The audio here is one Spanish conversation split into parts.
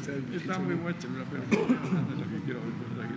Está muy muerta, pero lo que quiero recordar que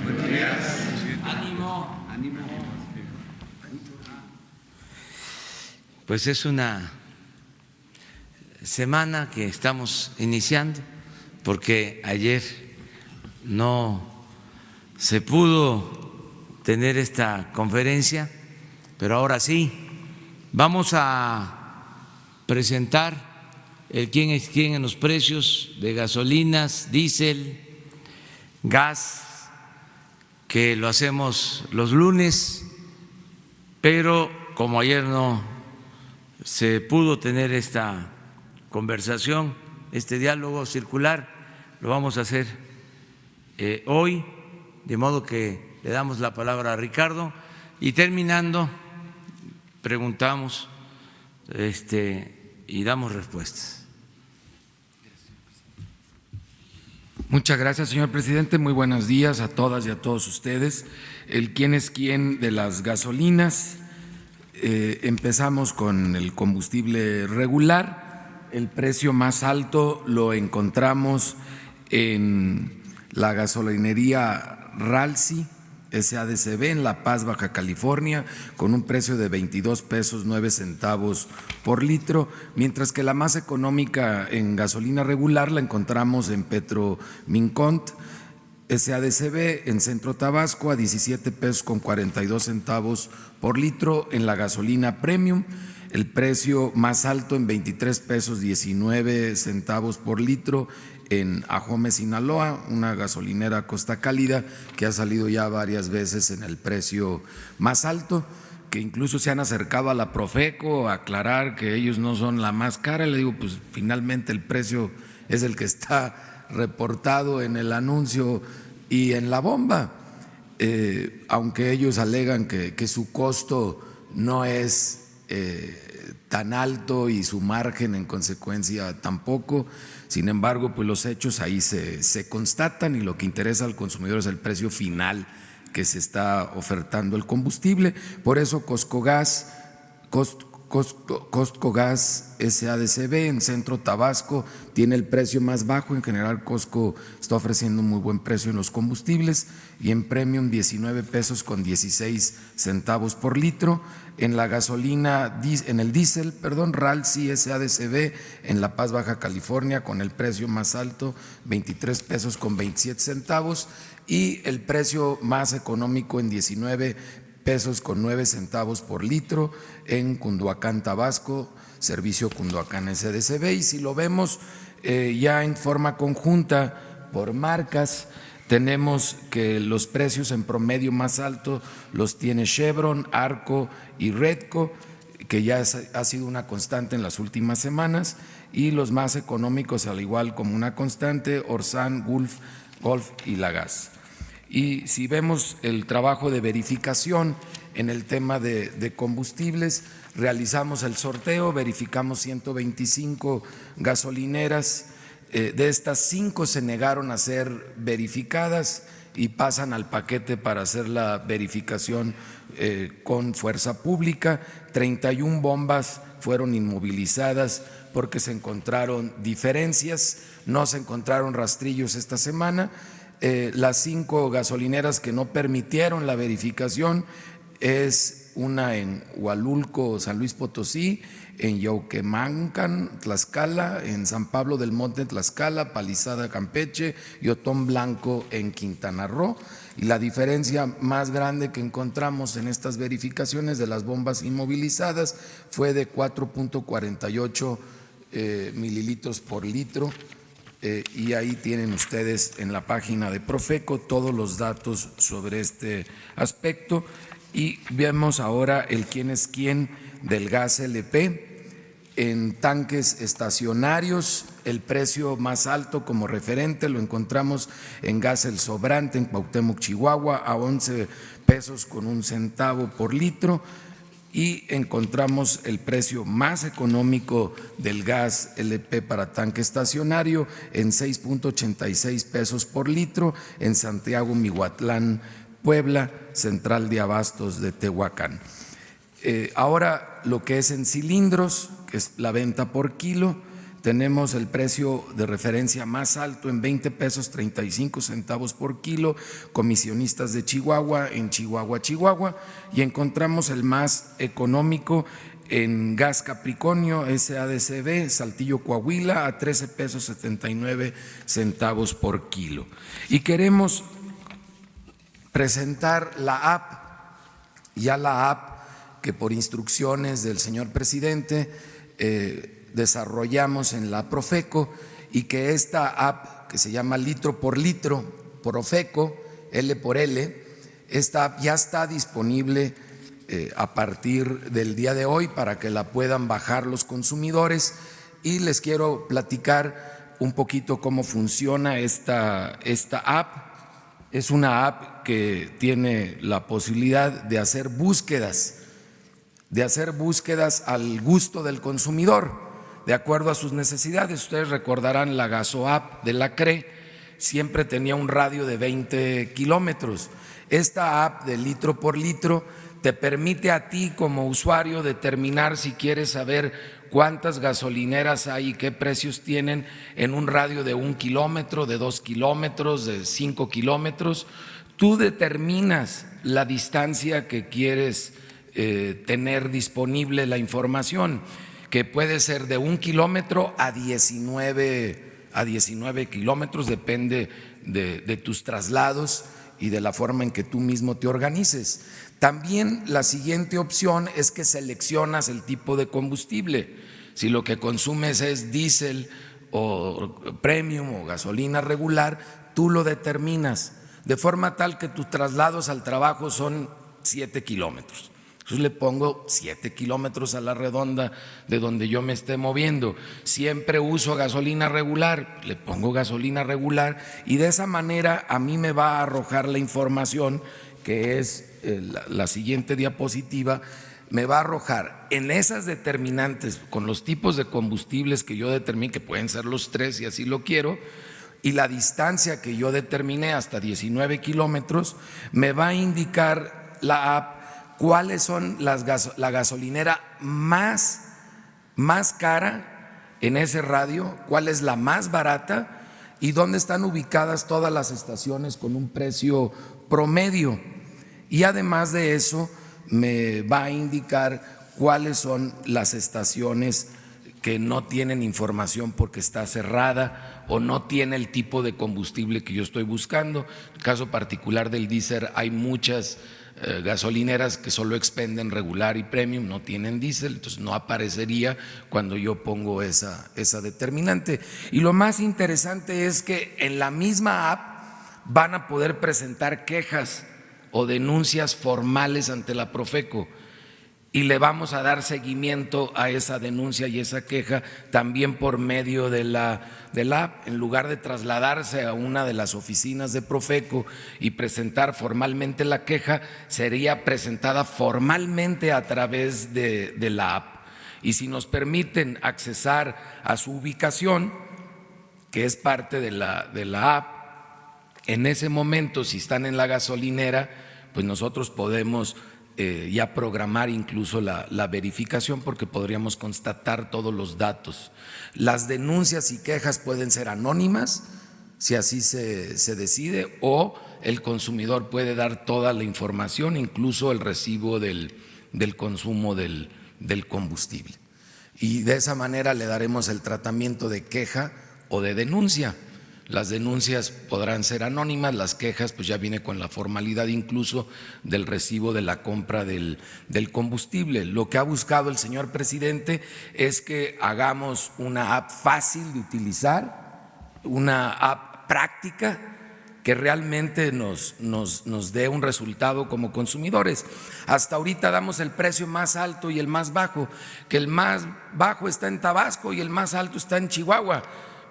Buenos días. Ánimo. Pues es una semana que estamos iniciando porque ayer no se pudo tener esta conferencia, pero ahora sí vamos a presentar el quién es quién en los precios de gasolinas, diésel, gas, que lo hacemos los lunes, pero como ayer no se pudo tener esta conversación, este diálogo circular, lo vamos a hacer hoy, de modo que le damos la palabra a Ricardo y terminando preguntamos y damos respuestas. Muchas gracias, señor presidente. Muy buenos días a todas y a todos ustedes. El quién es quién de las gasolinas. Empezamos con el combustible regular. El precio más alto lo encontramos en la gasolinería Ralsi SADCB en La Paz, Baja California, con un precio de 22 pesos 9 centavos por litro, mientras que la más económica en gasolina regular la encontramos en Petromincont SADCB en Centro Tabasco a 17 pesos con 42 centavos por litro. En la gasolina premium, el precio más alto en 23 pesos 19 centavos por litro en Ajome, Sinaloa, una gasolinera Costa Cálida que ha salido ya varias veces en el precio más alto, que incluso se han acercado a la Profeco a aclarar que ellos no son la más cara. Le digo, pues finalmente el precio es el que está reportado en el anuncio y en la bomba, aunque ellos alegan que su costo no es tan alto y su margen en consecuencia tampoco. Sin embargo, pues los hechos ahí se constatan y lo que interesa al consumidor es el precio final que se está ofertando el combustible. Por eso Costco Gas SADCB en Centro Tabasco tiene el precio más bajo. En general Costco está ofreciendo un muy buen precio en los combustibles y en premium 19 pesos con 16 centavos por litro. En la gasolina, en el diésel, Ralsi SADCB en La Paz, Baja California, con el precio más alto, 23 pesos con 27 centavos, y el precio más económico en 19 pesos con 9 centavos por litro en Cunduacán, Tabasco, servicio Cunduacán SADCB. Y si lo vemos ya en forma conjunta por marcas, tenemos que los precios en promedio más altos los tiene Chevron, Arco y Redco, que ya ha sido una constante en las últimas semanas, y los más económicos, al igual como una constante, Orsan, Gulf y Lagas. Y si vemos el trabajo de verificación en el tema de combustibles, realizamos el sorteo, verificamos 125 gasolineras. De estas 5 se negaron a ser verificadas y pasan al paquete para hacer la verificación con fuerza pública. 31 bombas fueron inmovilizadas porque se encontraron diferencias, no se encontraron rastrillos esta semana. Las 5 gasolineras que no permitieron la verificación es una en Hualulco, San Luis Potosí, en Yauquemancan, Tlaxcala, en San Pablo del Monte, Tlaxcala, Palizada, Campeche y Otón Blanco en Quintana Roo. Y la diferencia más grande que encontramos en estas verificaciones de las bombas inmovilizadas fue de 4.48 mililitros por litro. Y ahí tienen ustedes en la página de Profeco todos los datos sobre este aspecto. Y vemos ahora el quién es quién del gas LP. En tanques estacionarios, el precio más alto como referente lo encontramos en Gas El Sobrante, en Cuauhtémoc, Chihuahua, a 11 pesos con 1 centavo por litro. Y encontramos el precio más económico del gas LP para tanque estacionario en 6.86 pesos por litro en Santiago, Mihuatlán, Puebla, Central de Abastos de Tehuacán. Ahora lo que es en cilindros, que es la venta por kilo, tenemos el precio de referencia más alto en 20 pesos 35 centavos por kilo, comisionistas de Chihuahua, en Chihuahua, Chihuahua, y encontramos el más económico en Gas Capricornio, SADCB, Saltillo, Coahuila, a 13 pesos 79 centavos por kilo. Y queremos presentar la app, ya la app que por instrucciones del señor presidente desarrollamos en la Profeco, y que esta app que se llama Litro por Litro, Profeco, L por L, esta app ya está disponible a partir del día de hoy para que la puedan bajar los consumidores, y les quiero platicar un poquito cómo funciona esta app. Es una app que tiene la posibilidad de hacer búsquedas al gusto del consumidor, de acuerdo a sus necesidades. Ustedes recordarán la GasoApp de la CRE, siempre tenía un radio de 20 kilómetros. Esta app de litro por litro te permite a ti como usuario determinar si quieres saber cuántas gasolineras hay y qué precios tienen en un radio de 1 kilómetro, de 2 kilómetros, de 5 kilómetros. Tú determinas la distancia que quieres tener disponible la información, que puede ser de 1 kilómetro a 19 kilómetros, depende de tus traslados y de la forma en que tú mismo te organices. También la siguiente opción es que seleccionas el tipo de combustible. Si lo que consumes es diésel o premium o gasolina regular, tú lo determinas, de forma tal que tus traslados al trabajo son 7 kilómetros. Entonces le pongo 7 kilómetros a la redonda de donde yo me esté moviendo. Siempre uso gasolina regular, le pongo gasolina regular, y de esa manera a mí me va a arrojar la información, que es la siguiente diapositiva. Me va a arrojar en esas determinantes con los tipos de combustibles que yo determine, que pueden ser los 3 si así lo quiero, y la distancia que yo determiné hasta 19 kilómetros, me va a indicar la app cuáles son la gasolinera más cara en ese radio, cuál es la más barata y dónde están ubicadas todas las estaciones con un precio promedio. Y además de eso, me va a indicar cuáles son las estaciones que no tienen información porque está cerrada o no tiene el tipo de combustible que yo estoy buscando. En el caso particular del diésel, hay muchas gasolineras que solo expenden regular y premium, no tienen diésel, entonces no aparecería cuando yo pongo esa determinante. Y lo más interesante es que en la misma app van a poder presentar quejas o denuncias formales ante la Profeco, y le vamos a dar seguimiento a esa denuncia y esa queja también por medio de la app. En lugar de trasladarse a una de las oficinas de Profeco y presentar formalmente la queja, sería presentada formalmente a través de la app. Y si nos permiten accesar a su ubicación, que es parte de la app, en ese momento, si están en la gasolinera, pues nosotros podemos ya programar incluso la verificación, porque podríamos constatar todos los datos. Las denuncias y quejas pueden ser anónimas, si así se decide, o el consumidor puede dar toda la información, incluso el recibo del consumo del combustible. Y de esa manera le daremos el tratamiento de queja o de denuncia. Las denuncias podrán ser anónimas, las quejas pues ya viene con la formalidad incluso del recibo de la compra del combustible. Lo que ha buscado el señor presidente es que hagamos una app fácil de utilizar, una app práctica, que realmente nos dé un resultado como consumidores. Hasta ahorita damos el precio más alto y el más bajo, que el más bajo está en Tabasco y el más alto está en Chihuahua.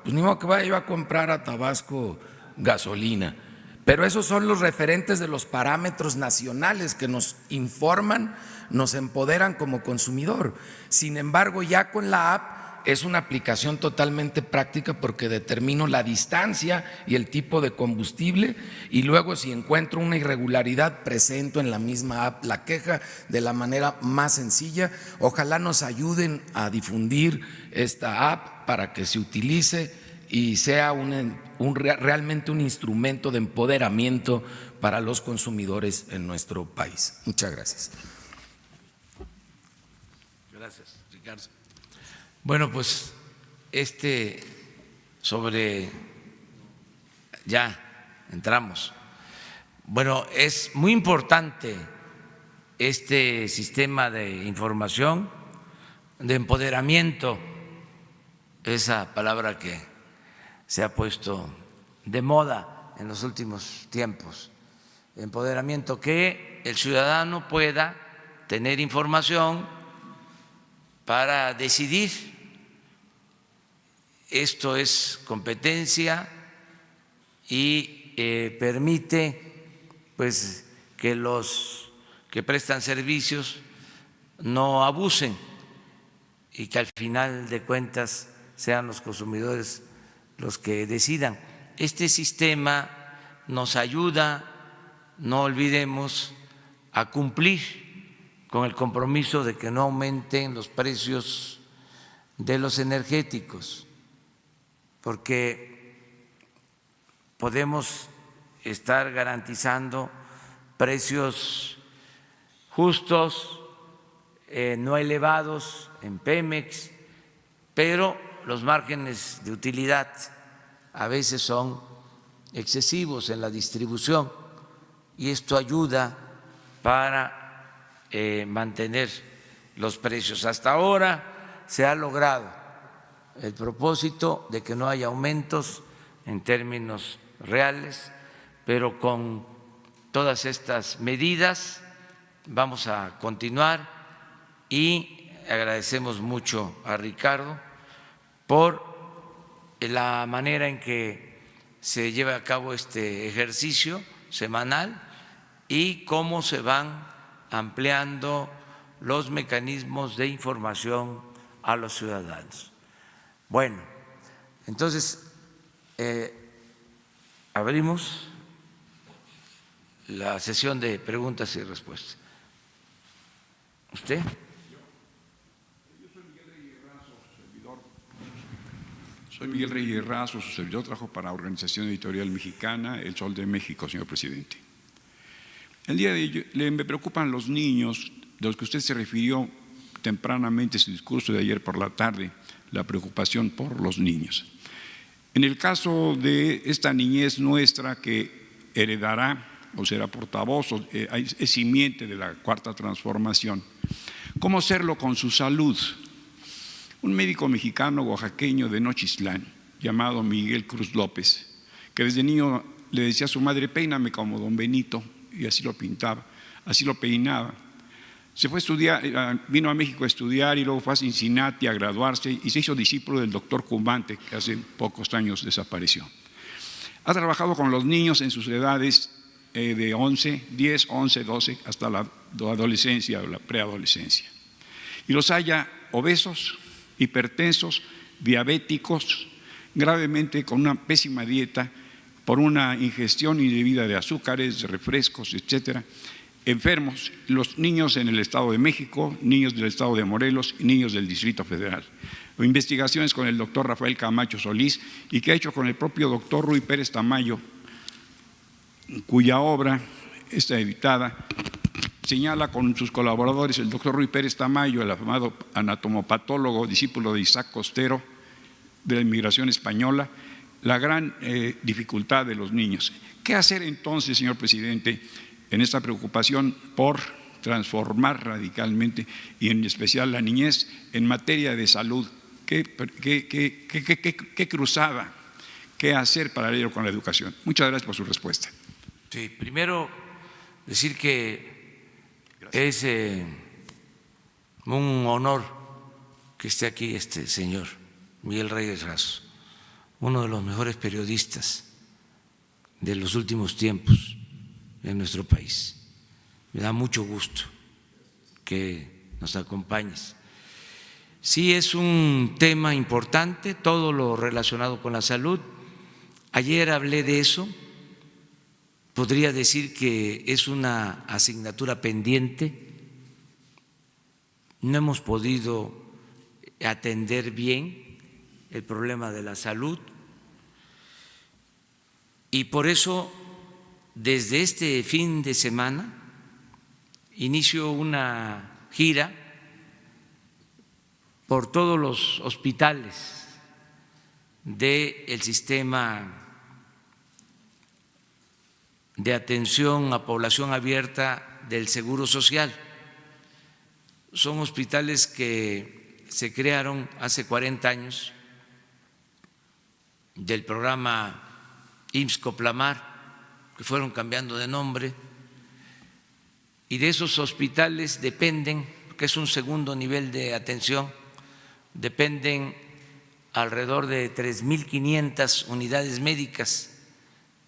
Pues ni modo que vaya yo a comprar a Tabasco gasolina. Pero esos son los referentes de los parámetros nacionales que nos informan, nos empoderan como consumidor. Sin embargo, ya con la app es una aplicación totalmente práctica porque determino la distancia y el tipo de combustible y luego si encuentro una irregularidad presento en la misma app la queja de la manera más sencilla. Ojalá nos ayuden a difundir esta app para que se utilice y sea realmente un instrumento de empoderamiento para los consumidores en nuestro país. Muchas gracias. Gracias, Ricardo. Bueno, pues ya entramos. Bueno, es muy importante este sistema de información, de empoderamiento, esa palabra que se ha puesto de moda en los últimos tiempos, empoderamiento, que el ciudadano pueda tener información para decidir. Esto es competencia y permite pues que los que prestan servicios no abusen y que al final de cuentas sean los consumidores los que decidan. Este sistema nos ayuda, no olvidemos, a cumplir con el compromiso de que no aumenten los precios de los energéticos, porque podemos estar garantizando precios justos, no elevados en Pemex, pero los márgenes de utilidad a veces son excesivos en la distribución y esto ayuda para mantener los precios. Hasta ahora se ha logrado el propósito de que no haya aumentos en términos reales, pero con todas estas medidas vamos a continuar y agradecemos mucho a Ricardo por la manera en que se lleva a cabo este ejercicio semanal y cómo se van ampliando los mecanismos de información a los ciudadanos. Bueno, entonces abrimos la sesión de preguntas y respuestas. ¿Usted? Soy Miguel Reyes Razo, su servidor, trabajo para Organización Editorial Mexicana, El Sol de México, señor presidente. El día de hoy me preocupan los niños, de los que usted se refirió tempranamente en su discurso de ayer por la tarde, la preocupación por los niños. En el caso de esta niñez nuestra que heredará o será portavoz, es simiente de la cuarta transformación, ¿cómo hacerlo con su salud? Un médico mexicano oaxaqueño de Nochistlán, llamado Miguel Cruz López, que desde niño le decía a su madre, peíname como don Benito, y así lo pintaba, así lo peinaba. Se fue a estudiar, vino a México a estudiar y luego fue a Cincinnati a graduarse y se hizo discípulo del doctor Cubante, que hace pocos años desapareció. Ha trabajado con los niños en sus edades de 10, 11, 12, hasta la adolescencia o la preadolescencia. Y los halla obesos, hipertensos, diabéticos, gravemente con una pésima dieta, por una ingestión indebida de azúcares, de refrescos, etcétera, enfermos, los niños en el Estado de México, niños del Estado de Morelos y niños del Distrito Federal. Investigaciones con el doctor Rafael Camacho Solís y que ha hecho con el propio doctor Rui Pérez Tamayo, cuya obra está editada, señala con sus colaboradores, el doctor Rui Pérez Tamayo, el afamado anatomopatólogo, discípulo de Isaac Costero, de la inmigración española, la gran dificultad de los niños. ¿Qué hacer entonces, señor presidente, en esta preocupación por transformar radicalmente y en especial la niñez en materia de salud? ¿Qué cruzada, ¿Qué hacer paralelo con la educación? Muchas gracias por su respuesta. Sí, primero decir que es un honor que esté aquí este señor Miguel Reyes Razo, uno de los mejores periodistas de los últimos tiempos en nuestro país. Me da mucho gusto que nos acompañes. Sí, es un tema importante, todo lo relacionado con la salud. Ayer hablé de eso. Podría decir que es una asignatura pendiente. No hemos podido atender bien el problema de la salud y por eso desde este fin de semana inicio una gira por todos los hospitales del sistema de atención a población abierta del Seguro Social. Son hospitales que se crearon hace 40 años del programa IMSS-Coplamar, que fueron cambiando de nombre, y de esos hospitales dependen, que es un segundo nivel de atención, dependen alrededor de 3.500 unidades médicas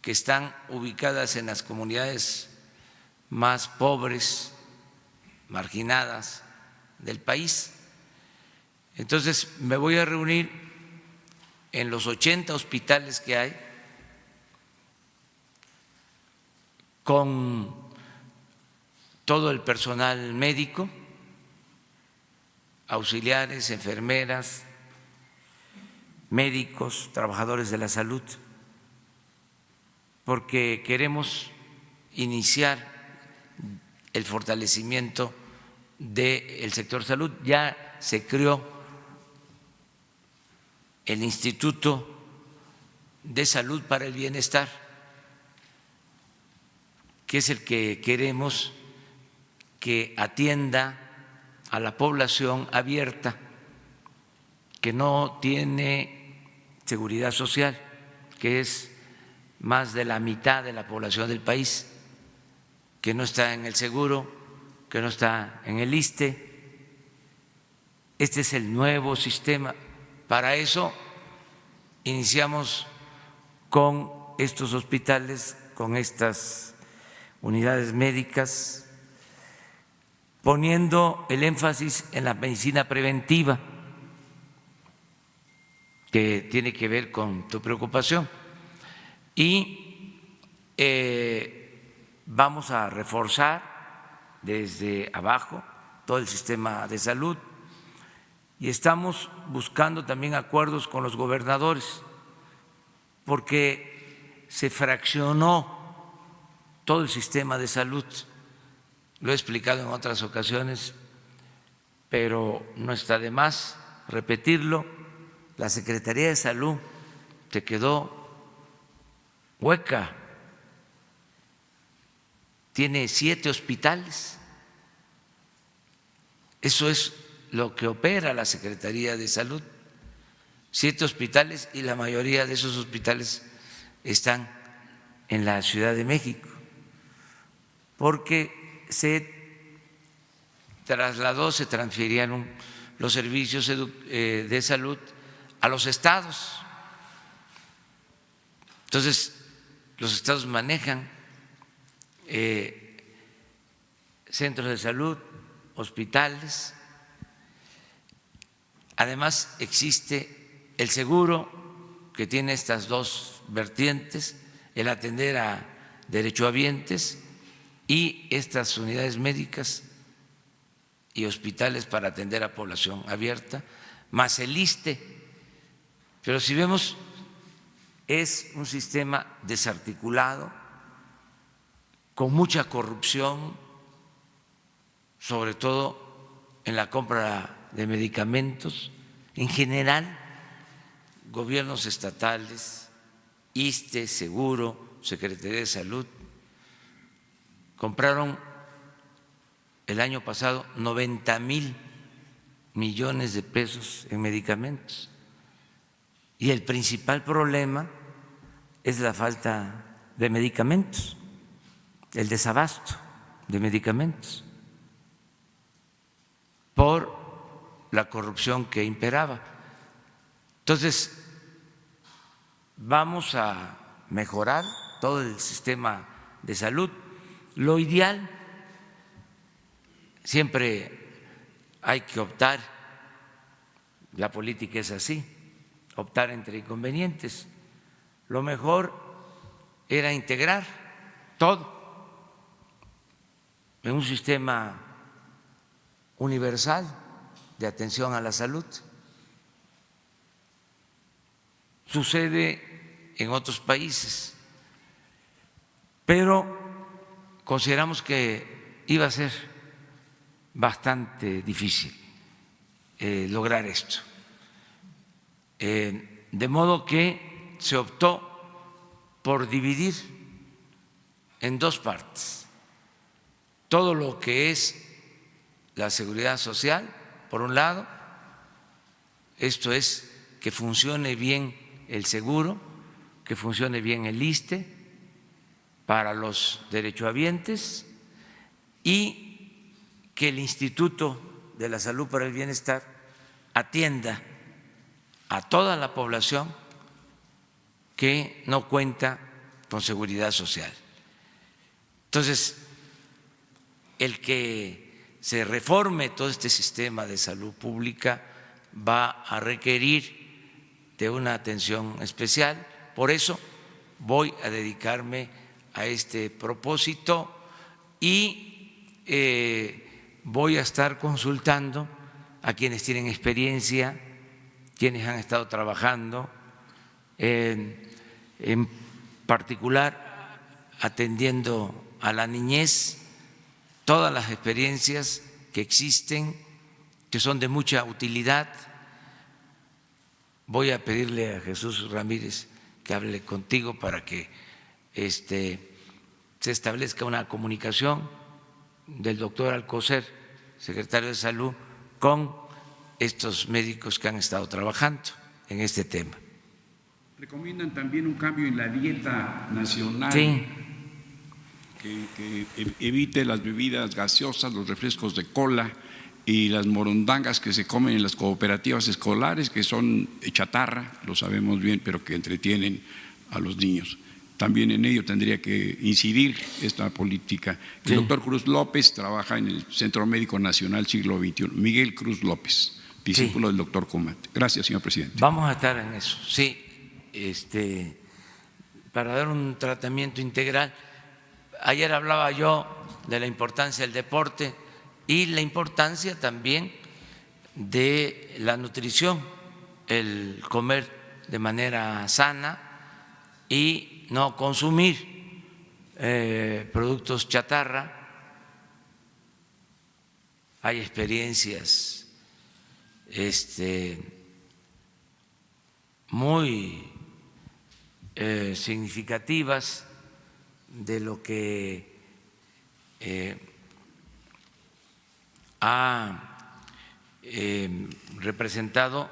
que están ubicadas en las comunidades más pobres, marginadas del país. Entonces, me voy a reunir en los 80 hospitales que hay con todo el personal médico, auxiliares, enfermeras, médicos, trabajadores de la salud, porque queremos iniciar el fortalecimiento del sector salud. Ya se creó el Instituto de Salud para el Bienestar, que es el que queremos que atienda a la población abierta que no tiene seguridad social, que es más de la mitad de la población del país, que no está en el seguro, que no está en el ISSSTE. Este es el nuevo sistema. Para eso iniciamos con estos hospitales, con estas unidades médicas, poniendo el énfasis en la medicina preventiva, que tiene que ver con tu preocupación, y vamos a reforzar desde abajo todo el sistema de salud. Y estamos buscando también acuerdos con los gobernadores, porque se fraccionó todo el sistema de salud. Lo he explicado en otras ocasiones, pero no está de más repetirlo. La Secretaría de Salud se quedó hueca, tiene 7 hospitales. Eso es lo que opera la Secretaría de Salud, 7 hospitales, y la mayoría de esos hospitales están en la Ciudad de México, porque se transfirieron los servicios de salud a los estados. Entonces, los estados manejan centros de salud, hospitales. Además, existe el seguro, que tiene estas dos vertientes: el atender a derechohabientes y estas unidades médicas y hospitales para atender a población abierta, más el ISSSTE. Pero si vemos, es un sistema desarticulado, con mucha corrupción, sobre todo en la compra de medicamentos. En general, gobiernos estatales, ISSSTE, Seguro, Secretaría de Salud, compraron el año pasado 90,000 millones de pesos en medicamentos. Y el principal problema es la falta de medicamentos, el desabasto de medicamentos, por la corrupción que imperaba. Entonces, vamos a mejorar todo el sistema de salud. Lo ideal, siempre hay que optar, la política es así, optar entre inconvenientes. Lo mejor era integrar todo en un sistema universal de atención a la salud. Sucede en otros países, pero consideramos que iba a ser bastante difícil lograr esto. De modo que se optó por dividir en dos partes todo lo que es la seguridad social, por un lado, esto es que funcione bien el seguro, que funcione bien el ISSSTE para los derechohabientes y que el Instituto de la Salud para el Bienestar atienda a toda la población que no cuenta con seguridad social. Entonces, el que se reforme todo este sistema de salud pública va a requerir de una atención especial. Por eso voy a dedicarme a este propósito y voy a estar consultando a quienes tienen experiencia, quienes han estado trabajando, en particular atendiendo a la niñez, todas las experiencias que existen, que son de mucha utilidad. Voy a pedirle a Jesús Ramírez que hable contigo para que se establezca una comunicación del doctor Alcocer, secretario de Salud, con estos médicos que han estado trabajando en este tema. Recomiendan también un cambio en la dieta nacional. Sí. Que evite las bebidas gaseosas, los refrescos de cola y las morondangas que se comen en las cooperativas escolares, que son chatarra, lo sabemos bien, pero que entretienen a los niños. También en ello tendría que incidir esta política. El doctor Cruz López trabaja en el Centro Médico Nacional Siglo XXI. Miguel Cruz López, discípulo del doctor Comat. Gracias, señor presidente. Vamos a estar en eso, sí, para dar un tratamiento integral. Ayer hablaba yo de la importancia del deporte y la importancia también de la nutrición, el comer de manera sana y no consumir productos chatarra. Hay experiencias muy significativas de lo que ha representado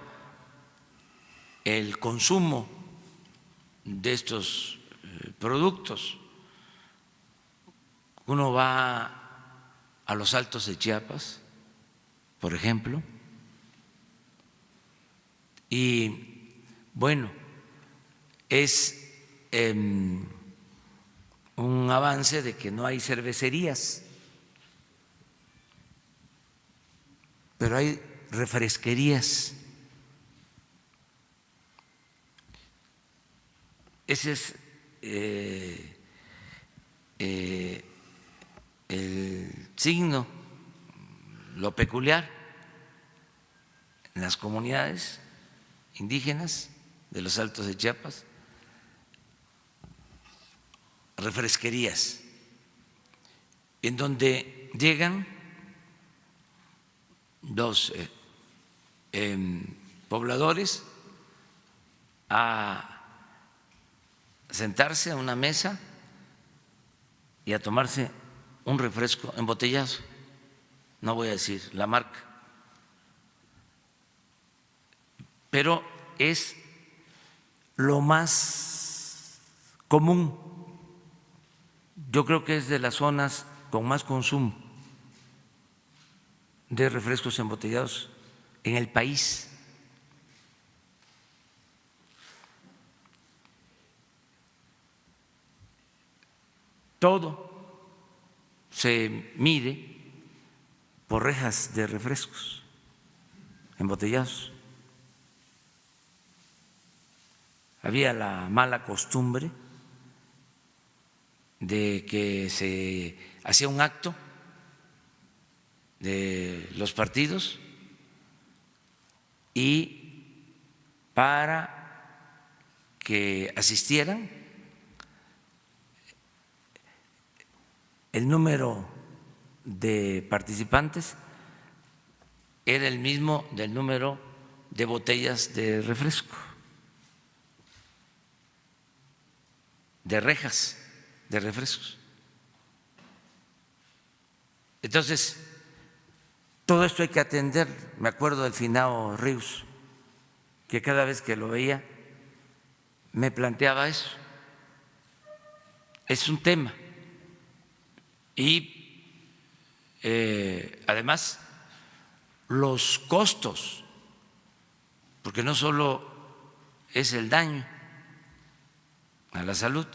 el consumo de estos productos. Uno va a los Altos de Chiapas, por ejemplo, y bueno, es un avance de que no hay cervecerías, pero hay refresquerías. Ese es el signo, lo peculiar en las comunidades indígenas de los Altos de Chiapas, refresquerías, en donde llegan los pobladores a sentarse a una mesa y a tomarse un refresco embotellado, no voy a decir la marca, pero es lo más común. Yo creo que es de las zonas con más consumo de refrescos embotellados en el país. Todo se mide por rejas de refrescos embotellados. Había la mala costumbre de que se hacía un acto de los partidos y para que asistieran el número de participantes era el mismo del número de botellas de refresco, de rejas de refrescos. Entonces, todo esto hay que atender. Me acuerdo del finado Ríos, que cada vez que lo veía me planteaba eso. Es un tema. Y además los costos, porque no solo es el daño a la salud,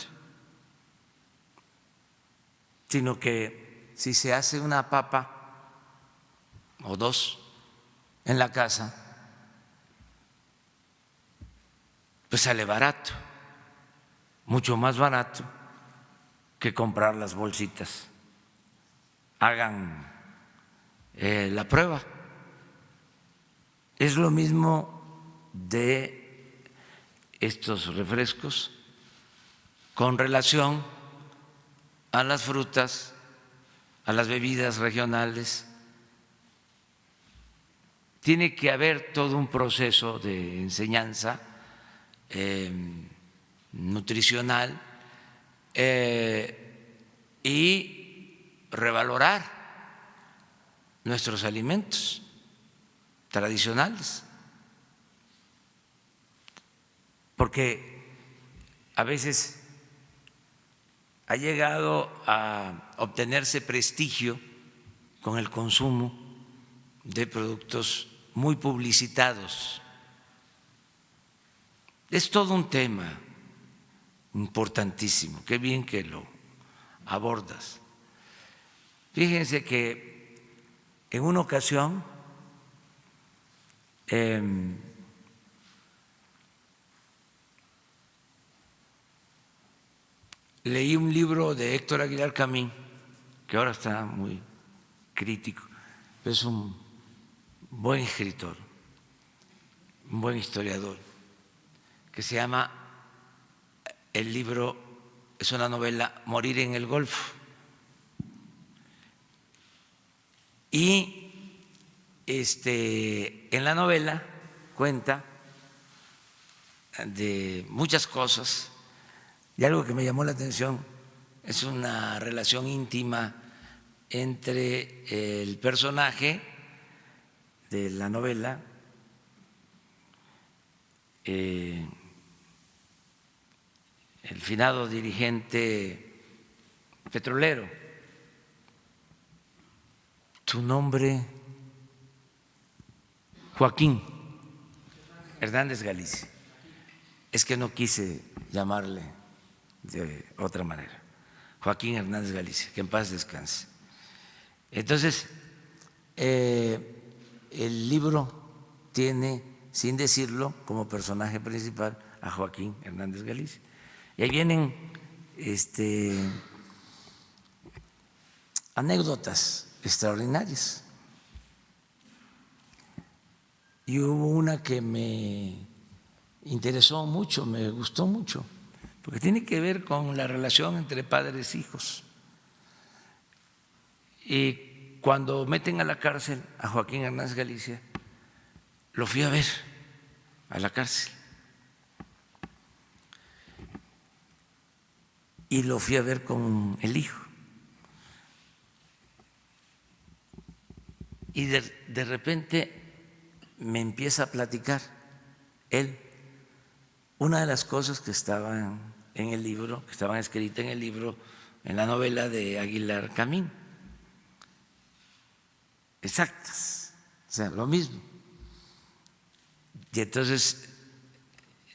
sino que si se hace una papa o dos en la casa, pues sale barato, mucho más barato que comprar las bolsitas. Hagan la prueba. Es lo mismo de estos refrescos con relación a las frutas, a las bebidas regionales. Tiene que haber todo un proceso de enseñanza nutricional y revalorar nuestros alimentos tradicionales, porque a veces ha llegado a obtenerse prestigio con el consumo de productos muy publicitados. Es todo un tema importantísimo. Qué bien que lo abordas. Fíjense que en una ocasión leí un libro de Héctor Aguilar Camín, que ahora está muy crítico, pero es un buen escritor, un buen historiador, que se llama, el libro es una novela, Morir en el Golfo. Y en la novela cuenta de muchas cosas y algo que me llamó la atención es una relación íntima entre el personaje de la novela, el finado dirigente petrolero. Su nombre, Joaquín Hernández Galicia. Es que no quise llamarle de otra manera. Joaquín Hernández Galicia, que en paz descanse. Entonces, el libro tiene, sin decirlo, como personaje principal a Joaquín Hernández Galicia. Y ahí vienen anécdotas extraordinarias. Y hubo una que me interesó mucho, me gustó mucho, porque tiene que ver con la relación entre padres e hijos. Y cuando meten a la cárcel a Joaquín Hernández Galicia, lo fui a ver a la cárcel. Y lo fui a ver con el hijo. Y de repente me empieza a platicar él una de las cosas que estaban en el libro, que estaban escritas en el libro, en la novela de Aguilar Camín. Exactas, o sea, lo mismo. Y entonces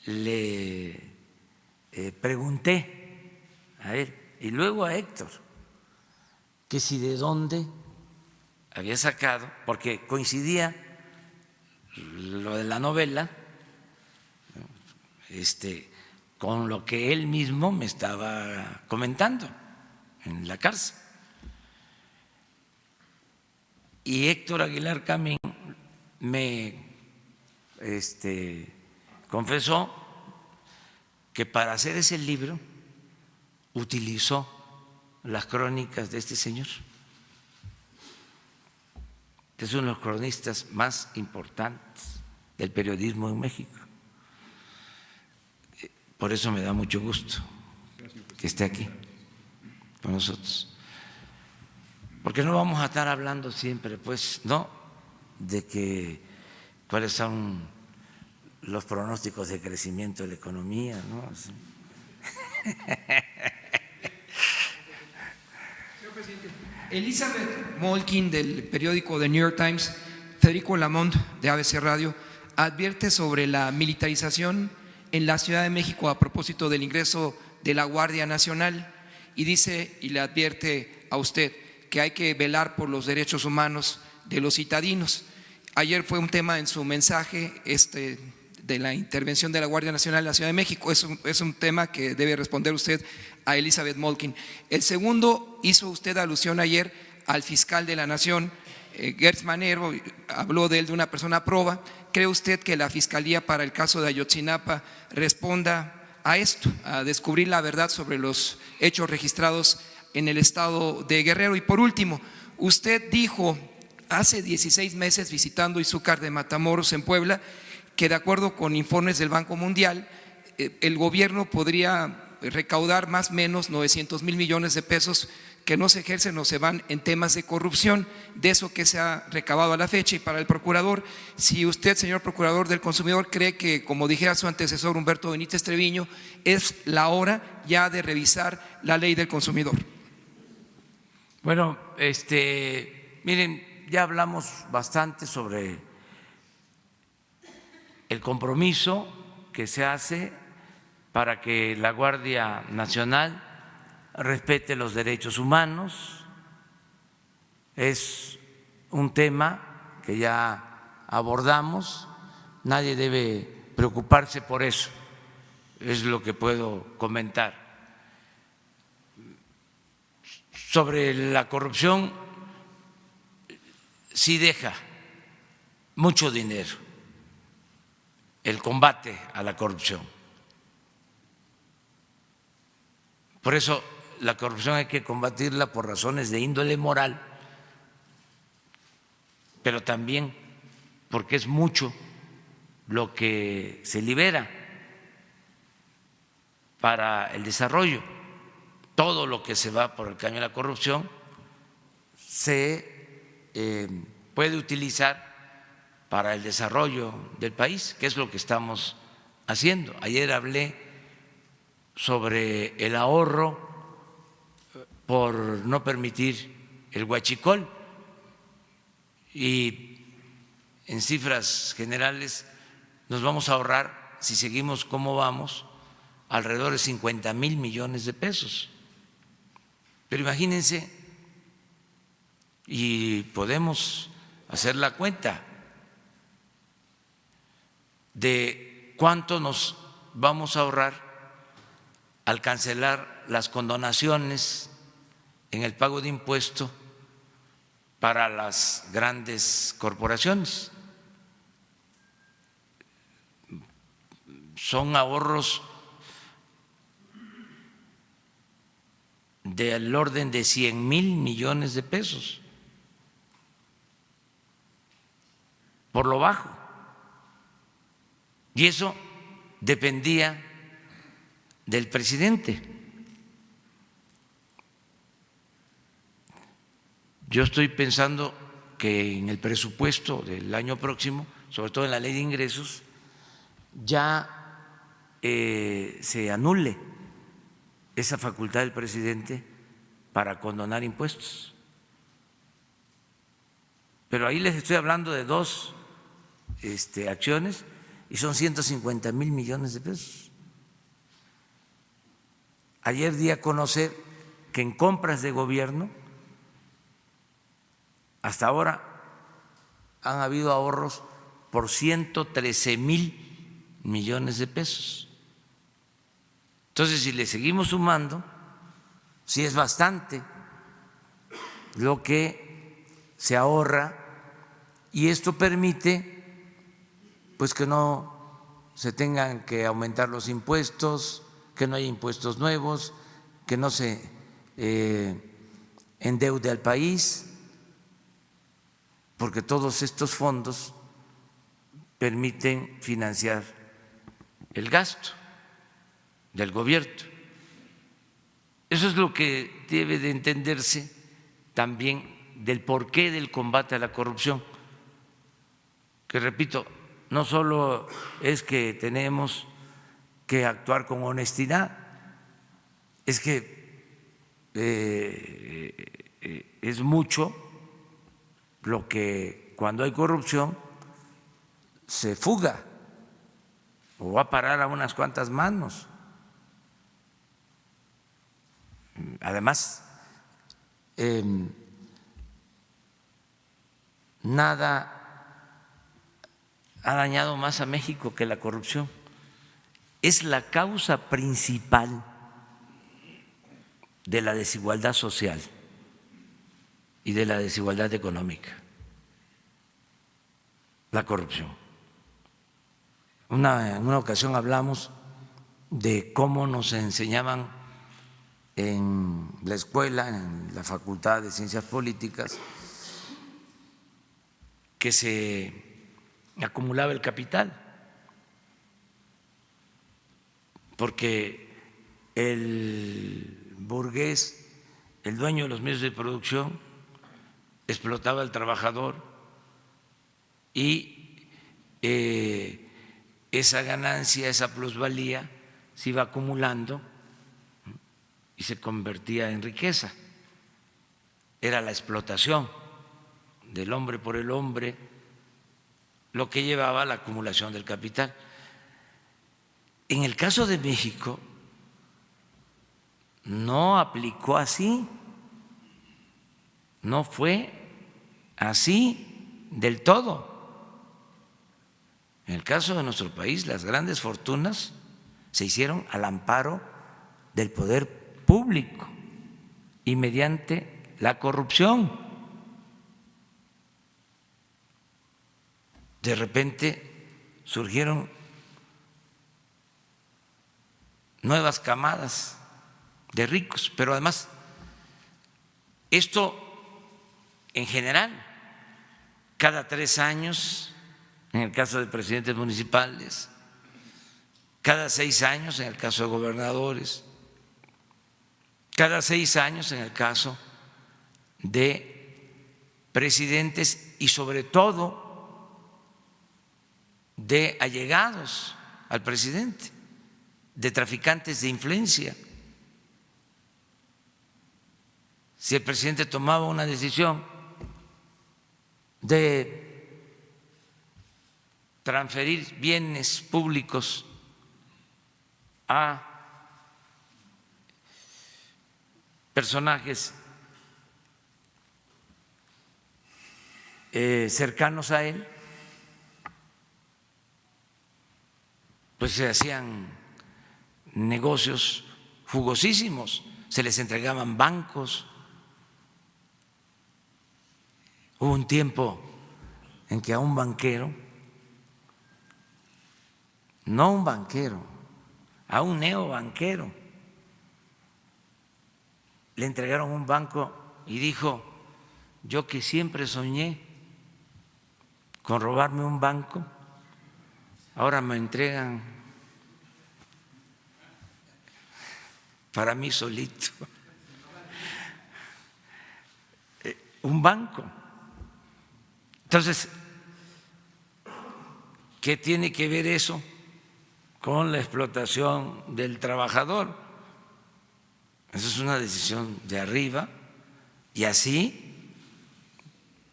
le pregunté a él y luego a Héctor que si de dónde había sacado, porque coincidía lo de la novela con lo que él mismo me estaba comentando en la cárcel. Y Héctor Aguilar Camín me confesó que para hacer ese libro utilizó las crónicas de este señor, que es uno de los cronistas más importantes del periodismo en México. Por eso me da mucho gusto que esté aquí con nosotros, porque no vamos a estar hablando siempre, pues, ¿no?, de que cuáles son los pronósticos de crecimiento de la economía, ¿no? Sí. Señor presidente, Elizabeth Molkin del periódico The New York Times, Federico Lamont de ABC Radio advierte sobre la militarización en la Ciudad de México a propósito del ingreso de la Guardia Nacional y dice y le advierte a usted que hay que velar por los derechos humanos de los citadinos. Ayer fue un tema en su mensaje de la intervención de la Guardia Nacional en la Ciudad de México. Es un tema que debe responder usted a Elizabeth Molkin. El segundo, hizo usted alusión ayer al fiscal de la Nación, Gertz Manero, habló de él de una persona proba. ¿Cree usted que la Fiscalía para el caso de Ayotzinapa responda a esto, a descubrir la verdad sobre los hechos registrados en el estado de Guerrero? Y por último, usted dijo hace 16 meses visitando Izúcar de Matamoros en Puebla que de acuerdo con informes del Banco Mundial el gobierno podría recaudar más o menos 900,000 millones de pesos que no se ejercen o se van en temas de corrupción, de eso que se ha recabado a la fecha. Y para el procurador, si usted, señor procurador del consumidor, cree que, como dijera su antecesor Humberto Benítez Treviño, es la hora ya de revisar la ley del consumidor. Bueno, miren, ya hablamos bastante sobre el compromiso que se hace para que la Guardia Nacional respete los derechos humanos. Es un tema que ya abordamos, nadie debe preocuparse por eso, es lo que puedo comentar. Sobre la corrupción, sí deja mucho dinero el combate a la corrupción. Por eso la corrupción hay que combatirla por razones de índole moral, pero también porque es mucho lo que se libera para el desarrollo. Todo lo que se va por el caño de la corrupción se puede utilizar para el desarrollo del país, que es lo que estamos haciendo. Ayer hablé sobre el ahorro por no permitir el huachicol y en cifras generales nos vamos a ahorrar, si seguimos como vamos, alrededor de 50,000 millones de pesos. Pero imagínense, y podemos hacer la cuenta de cuánto nos vamos a ahorrar al cancelar las condonaciones en el pago de impuesto para las grandes corporaciones. Son ahorros del orden de 100,000 millones de pesos, por lo bajo. Y eso dependía del presidente. Yo estoy pensando que en el presupuesto del año próximo, sobre todo en la ley de ingresos, ya se anule esa facultad del presidente para condonar impuestos. Pero ahí les estoy hablando de dos acciones y son 150,000 millones de pesos. Ayer di a conocer que en compras de gobierno hasta ahora han habido ahorros por 113,000 millones de pesos. Entonces, si le seguimos sumando, sí es bastante lo que se ahorra, y esto permite pues que no se tengan que aumentar los impuestos, que no haya impuestos nuevos, que no se endeude al país, porque todos estos fondos permiten financiar el gasto del gobierno. Eso es lo que debe de entenderse también del porqué del combate a la corrupción, que repito, no solo es que tenemos que actuar con honestidad, es que es mucho lo que cuando hay corrupción se fuga o va a parar a unas cuantas manos. Además, nada ha dañado más a México que la corrupción. Es la causa principal de la desigualdad social y de la desigualdad económica, la corrupción. En una ocasión hablamos de cómo nos enseñaban en la escuela, en la Facultad de Ciencias Políticas, que se acumulaba el capital, porque el burgués, el dueño de los medios de producción, explotaba al trabajador y esa ganancia, esa plusvalía se iba acumulando y se convertía en riqueza. Era la explotación del hombre por el hombre lo que llevaba a la acumulación del capital. En el caso de México no aplicó así, no fue así del todo. En el caso de nuestro país, las grandes fortunas se hicieron al amparo del poder público y mediante la corrupción. De repente surgieron nuevas camadas de ricos, pero además esto en general, cada 3 años, en el caso de presidentes municipales, cada 6 años en el caso de gobernadores, cada 6 años en el caso de presidentes y sobre todo de allegados al presidente, de traficantes de influencia. Si el presidente tomaba una decisión de transferir bienes públicos a personajes cercanos a él, pues se hacían negocios jugosísimos, se les entregaban bancos. Hubo un tiempo en que a un banquero, no un banquero, a un neobanquero, le entregaron un banco y dijo: yo que siempre soñé con robarme un banco, ahora me entregan para mí solito un banco. Entonces, ¿qué tiene que ver eso con la explotación del trabajador? Esa es una decisión de arriba y así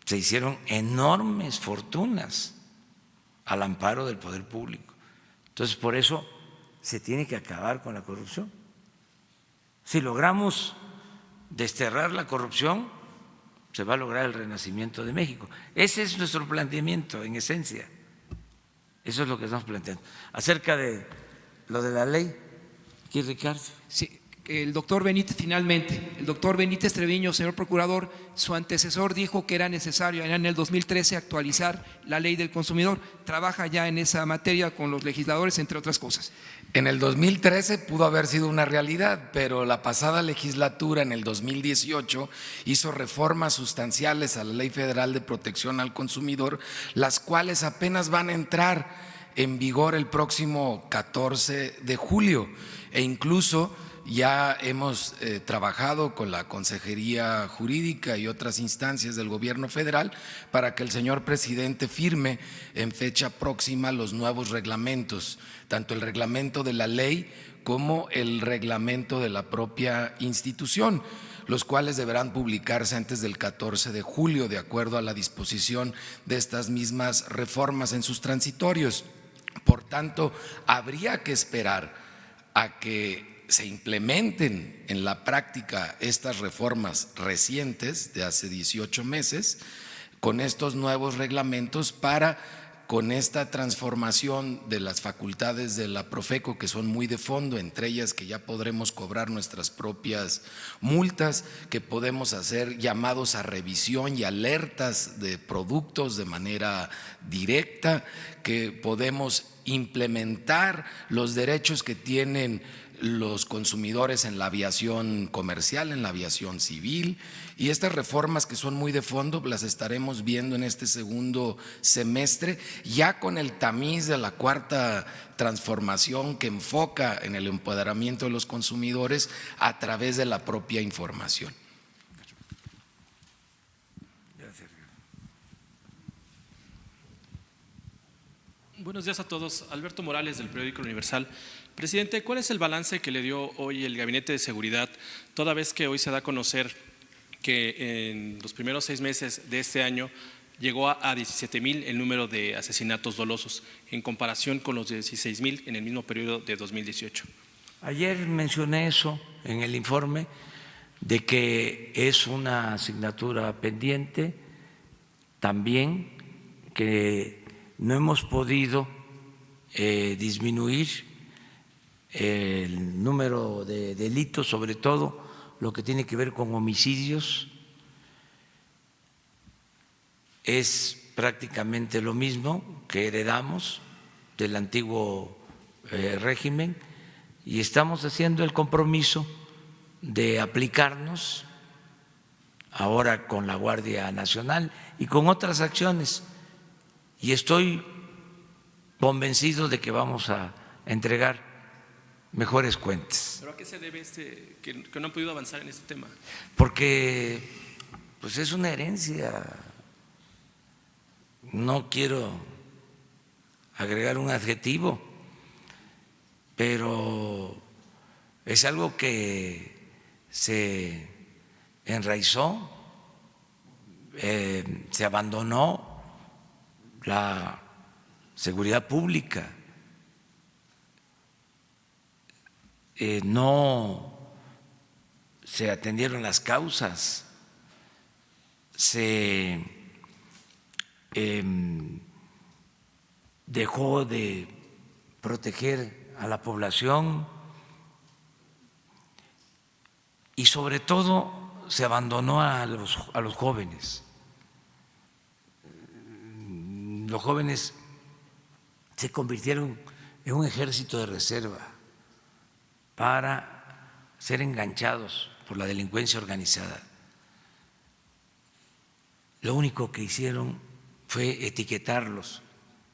se hicieron enormes fortunas al amparo del poder público. Entonces, por eso se tiene que acabar con la corrupción. Si logramos desterrar la corrupción, se va a lograr el renacimiento de México. Ese es nuestro planteamiento, en esencia. Eso es lo que estamos planteando. Acerca de lo de la ley, aquí Ricardo. Sí, el doctor Benítez, finalmente, el doctor Benítez Treviño, señor procurador, su antecesor dijo que era necesario en el 2013 actualizar la ley del consumidor. Trabaja ya en esa materia con los legisladores, entre otras cosas. En el 2013 pudo haber sido una realidad, pero la pasada legislatura, en el 2018, hizo reformas sustanciales a la Ley Federal de Protección al Consumidor, las cuales apenas van a entrar en vigor el próximo 14 de julio e incluso ya hemos trabajado con la Consejería Jurídica y otras instancias del gobierno federal para que el señor presidente firme en fecha próxima los nuevos reglamentos, tanto el reglamento de la ley como el reglamento de la propia institución, los cuales deberán publicarse antes del 14 de julio, de acuerdo a la disposición de estas mismas reformas en sus transitorios. Por tanto, habría que esperar a que se implementen en la práctica estas reformas recientes de hace 18 meses con estos nuevos reglamentos para, con esta transformación de las facultades de la Profeco, que son muy de fondo, entre ellas que ya podremos cobrar nuestras propias multas, que podemos hacer llamados a revisión y alertas de productos de manera directa, que podemos implementar los derechos que tienen los consumidores en la aviación comercial, en la aviación civil, y estas reformas que son muy de fondo las estaremos viendo en este segundo semestre, ya con el tamiz de la cuarta transformación que enfoca en el empoderamiento de los consumidores a través de la propia información. Buenos días a todos. Alberto Morales, del periódico Universal. Presidente, ¿cuál es el balance que le dio hoy el Gabinete de Seguridad, toda vez que hoy se da a conocer que en los primeros 6 meses de este año llegó a 17,000 el número de asesinatos dolosos, en comparación con los 16,000 en el mismo periodo de 2018? Ayer mencioné eso en el informe, de que es una asignatura pendiente, también que no hemos podido disminuir el número de delitos, sobre todo lo que tiene que ver con homicidios. Es prácticamente lo mismo que heredamos del antiguo régimen y estamos haciendo el compromiso de aplicarnos ahora con la Guardia Nacional y con otras acciones. Y estoy convencido de que vamos a entregar mejores cuentas. ¿Pero a qué se debe que no han podido avanzar en este tema? Porque pues es una herencia. No quiero agregar un adjetivo, pero es algo que se enraizó, se abandonó la seguridad pública, no se atendieron las causas, se dejó de proteger a la población y sobre todo se abandonó a los jóvenes. Los jóvenes se convirtieron en un ejército de reserva para ser enganchados por la delincuencia organizada. Lo único que hicieron fue etiquetarlos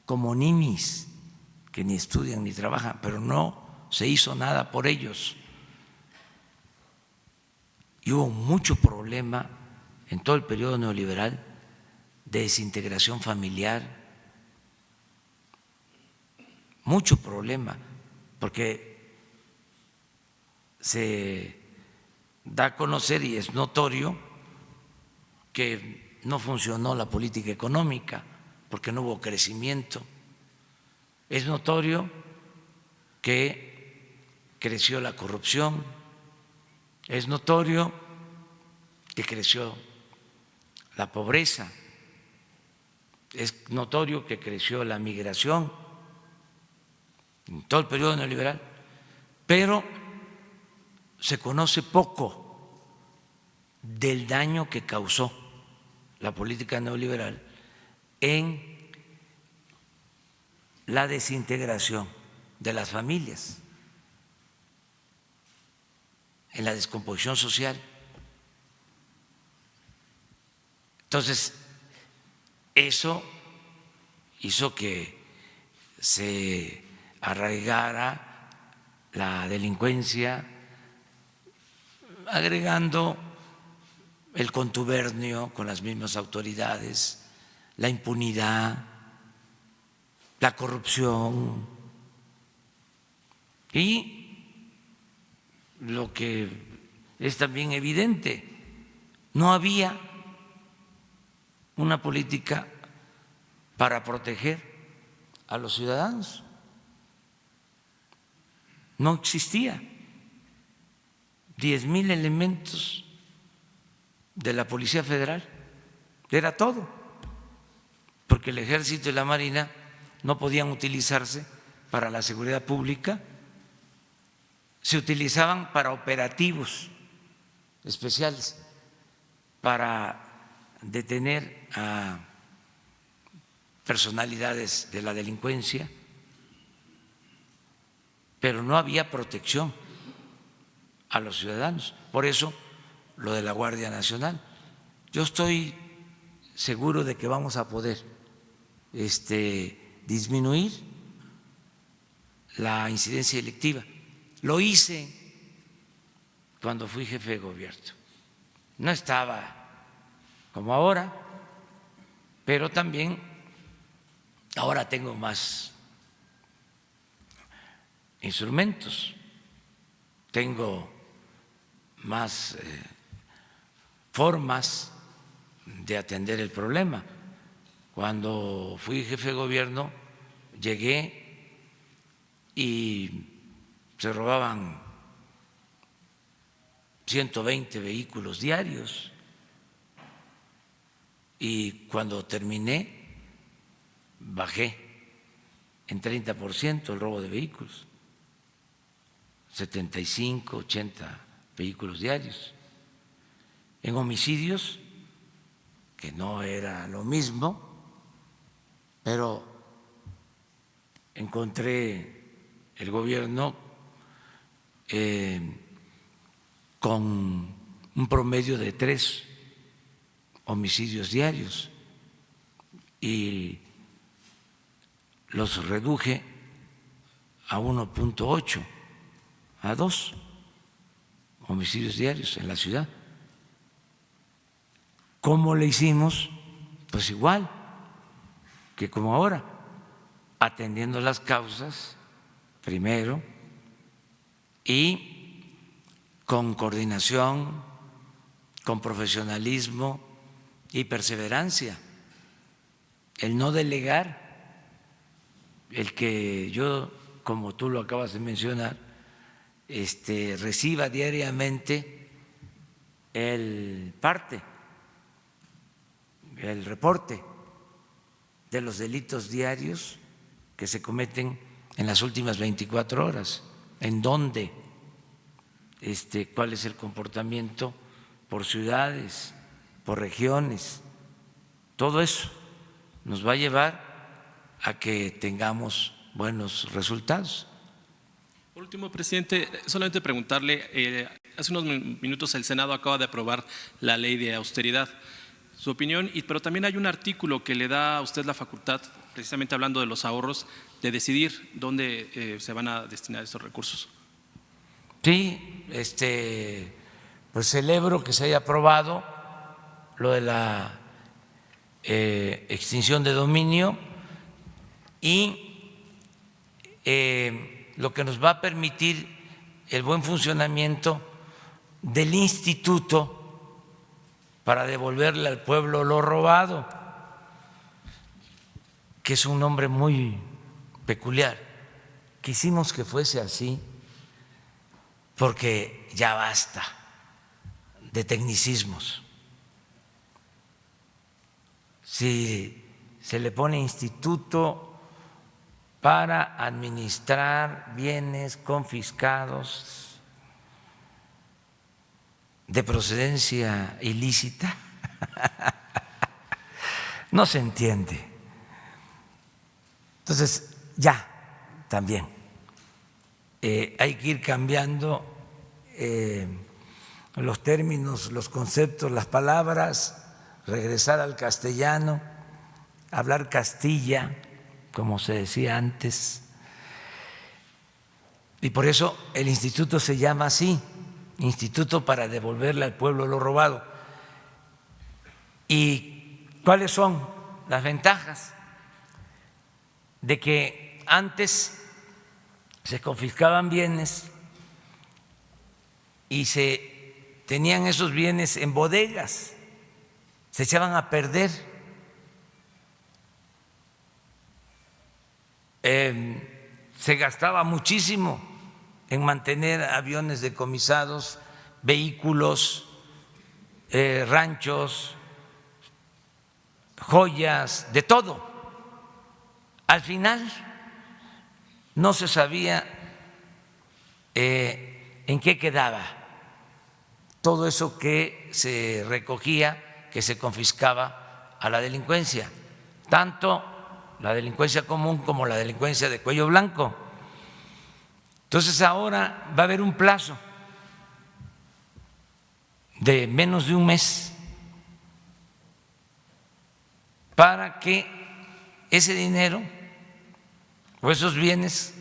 como ninis, que ni estudian ni trabajan, pero no se hizo nada por ellos. Y hubo mucho problema en todo el periodo neoliberal de desintegración familiar, mucho problema, porque se da a conocer y es notorio que no funcionó la política económica porque no hubo crecimiento. Es notorio que creció la corrupción, es notorio que creció la pobreza, es notorio que creció la migración en todo el periodo neoliberal, pero se conoce poco del daño que causó la política neoliberal en la desintegración de las familias, en la descomposición social. Entonces, eso hizo que se arraigara la delincuencia, agregando el contubernio con las mismas autoridades, la impunidad, la corrupción y lo que es también evidente, no había una política para proteger a los ciudadanos. No existía. 10,000 elementos de la Policía Federal, era todo, porque el Ejército y la Marina no podían utilizarse para la seguridad pública, se utilizaban para operativos especiales, para detener a personalidades de la delincuencia, pero no había protección a los ciudadanos. Por eso lo de la Guardia Nacional. Yo estoy seguro de que vamos a poder disminuir la incidencia delictiva. Lo hice cuando fui jefe de gobierno. No estaba como ahora, pero también ahora tengo más instrumentos, tengo más formas de atender el problema. Cuando fui jefe de gobierno llegué y se robaban 120 vehículos diarios y cuando terminé bajé en 30% el robo de vehículos, 75, 80 vehículos diarios. En homicidios, que no era lo mismo, pero encontré el gobierno con un promedio de 3 homicidios diarios y los reduje a 1.8, a 2 homicidios diarios en la ciudad. ¿Cómo le hicimos? Pues igual que como ahora, atendiendo las causas primero y con coordinación, con profesionalismo y perseverancia. El no delegar, el que yo, como tú lo acabas de mencionar, reciba diariamente el parte, el reporte de los delitos diarios que se cometen en las últimas 24 horas, en dónde, cuál es el comportamiento por ciudades, por regiones. Todo eso nos va a llevar a que tengamos buenos resultados. Por último, presidente, solamente preguntarle, hace unos minutos el Senado acaba de aprobar la ley de austeridad. Su opinión, pero también hay un artículo que le da a usted la facultad, precisamente hablando de los ahorros, de decidir dónde se van a destinar estos recursos. Sí, pues celebro que se haya aprobado lo de la extinción de dominio y lo que nos va a permitir el buen funcionamiento del instituto para devolverle al pueblo lo robado, que es un nombre muy peculiar. Quisimos que fuese así porque ya basta de tecnicismos. Si se le pone instituto para administrar bienes confiscados de procedencia ilícita, no se entiende. Entonces, ya también hay que ir cambiando los términos, los conceptos, las palabras, regresar al castellano, hablar Castilla, como se decía antes. Y por eso el instituto se llama así, Instituto para devolverle al pueblo lo robado. ¿Y cuáles son las ventajas? De que antes se confiscaban bienes y se tenían esos bienes en bodegas, se echaban a perder. Se gastaba muchísimo en mantener aviones decomisados, vehículos, ranchos, joyas, de todo. Al final no se sabía en qué quedaba todo eso que se recogía, que se confiscaba a la delincuencia, tanto la delincuencia común como la delincuencia de cuello blanco. Entonces ahora va a haber un plazo de menos de un mes para que ese dinero o esos bienes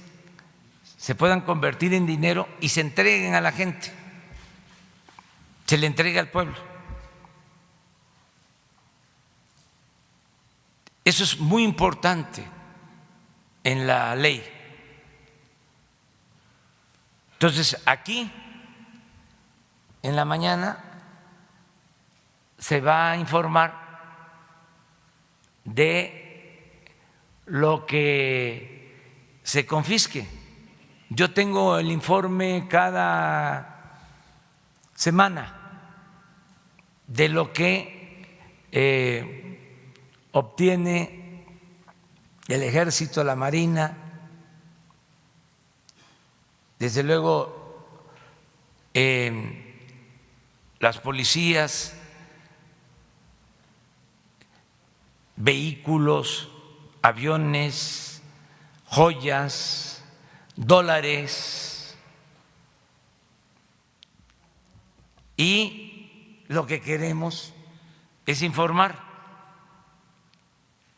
se puedan convertir en dinero y se entreguen a la gente, se le entregue al pueblo. Eso es muy importante en la ley. Entonces, aquí, en la mañana, se va a informar de lo que se confisque. Yo tengo el informe cada semana de lo que obtiene el Ejército, la Marina, desde luego las policías, vehículos, aviones, joyas, dólares, y lo que queremos es informar.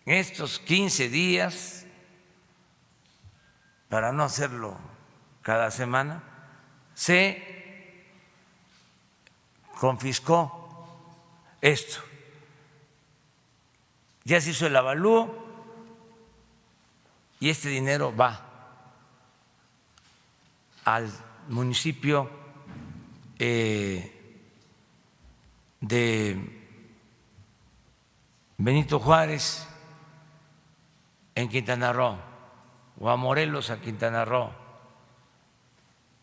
En estos 15 días, para no hacerlo cada semana, se confiscó esto. Ya se hizo el avalúo y este dinero va al municipio de Benito Juárez en Quintana Roo, o a Morelos a Quintana Roo,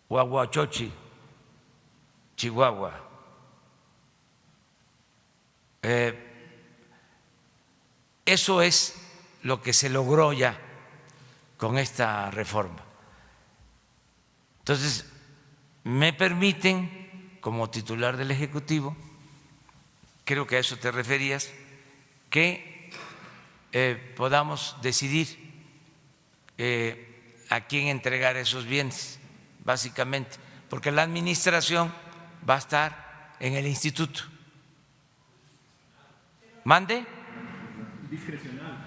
o a Huachochi, Chihuahua. Eso es lo que se logró ya con esta reforma. Entonces, me permiten, como titular del Ejecutivo, creo que a eso te referías, que podamos decidir a quién entregar esos bienes, básicamente, porque la administración va a estar en el instituto. ¿Mande? Discrecional.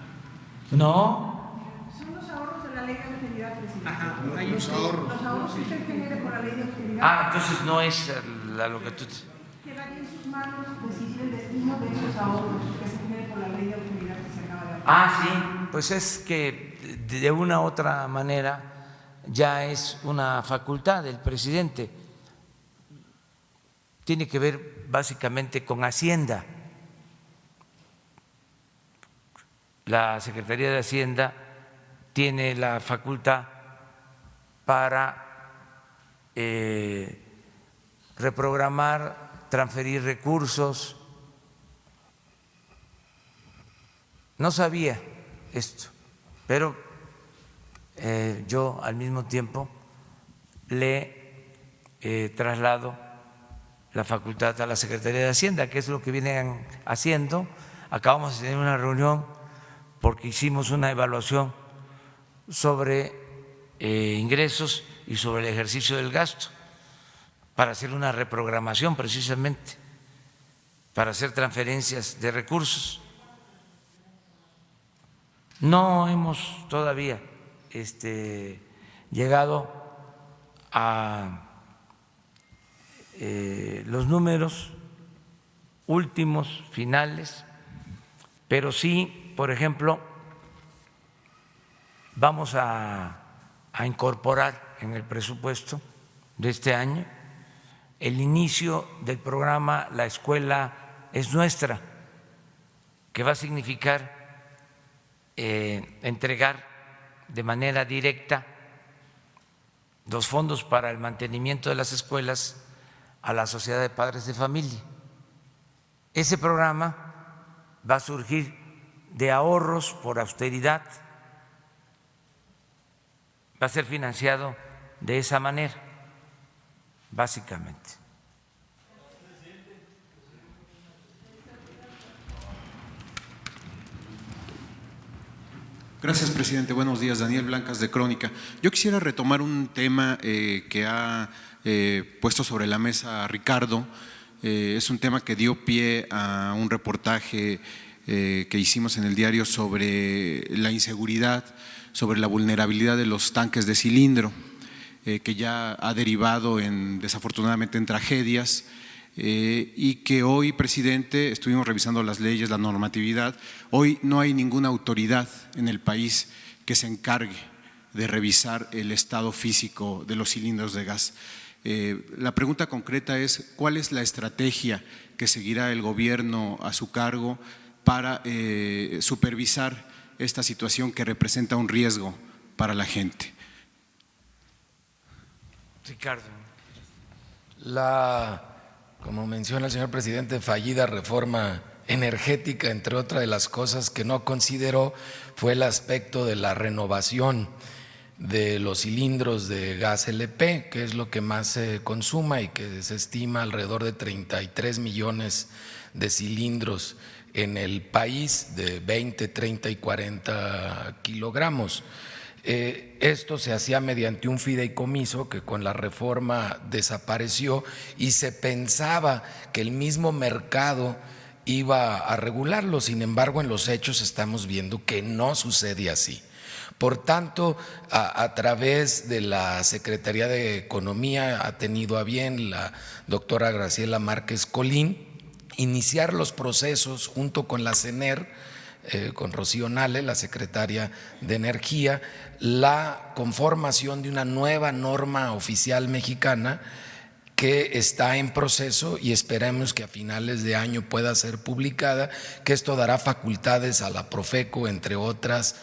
No. Son los ahorros de la ley de austeridad, presidente. Ajá, los ahorros que usted genere por la ley de austeridad. Ah, entonces no es lo que tú... Quedaría en sus manos decidir el destino de esos ahorros que se generen por la ley de austeridad que se acaba de aprobar. Ah, sí, pues es que de una u otra manera ya es una facultad del presidente. tiene que ver básicamente con Hacienda. La Secretaría de Hacienda tiene la facultad para reprogramar, transferir recursos. No sabía esto, pero yo al mismo tiempo le traslado la facultad a la Secretaría de Hacienda, que es lo que vienen haciendo. Acabamos de tener una reunión porque hicimos una evaluación sobre ingresos y sobre el ejercicio del gasto para hacer una reprogramación precisamente, para hacer transferencias de recursos. No hemos todavía llegado a los números últimos, finales, pero sí, por ejemplo, vamos a incorporar en el presupuesto de este año el inicio del programa La Escuela es Nuestra, que va a significar entregar de manera directa los fondos para el mantenimiento de las escuelas a la Sociedad de Padres de Familia. Ese programa va a surgir de ahorros por austeridad, va a ser financiado de esa manera, básicamente. Gracias, presidente. Buenos días. Daniel Blancas, de Crónica. Yo quisiera retomar un tema que ha puesto sobre la mesa Ricardo. Es un tema que dio pie a un reportaje que hicimos en el diario sobre la inseguridad, sobre la vulnerabilidad de los tanques de cilindro, que ya ha derivado desafortunadamente en tragedias. Y que hoy, presidente, estuvimos revisando las leyes, la normatividad, hoy no hay ninguna autoridad en el país que se encargue de revisar el estado físico de los cilindros de gas. La pregunta concreta es, ¿cuál es la estrategia que seguirá el gobierno a su cargo para supervisar esta situación que representa un riesgo para la gente? Ricardo. Como menciona el señor presidente, fallida reforma energética, entre otras de las cosas que no consideró, fue el aspecto de la renovación de los cilindros de gas LP, que es lo que más se consuma y que se estima alrededor de 33 millones de cilindros en el país, de 20, 30 y 40 kilogramos. Esto se hacía mediante un fideicomiso que con la reforma desapareció y se pensaba que el mismo mercado iba a regularlo. Sin embargo, en los hechos estamos viendo que no sucede así. Por tanto, a través de la Secretaría de Economía ha tenido a bien la doctora Graciela Márquez Colín iniciar los procesos junto con la CENER, con Rocío Nale, la secretaria de Energía, la conformación de una nueva norma oficial mexicana que está en proceso y esperemos que a finales de año pueda ser publicada, que esto dará facultades a la Profeco, entre otras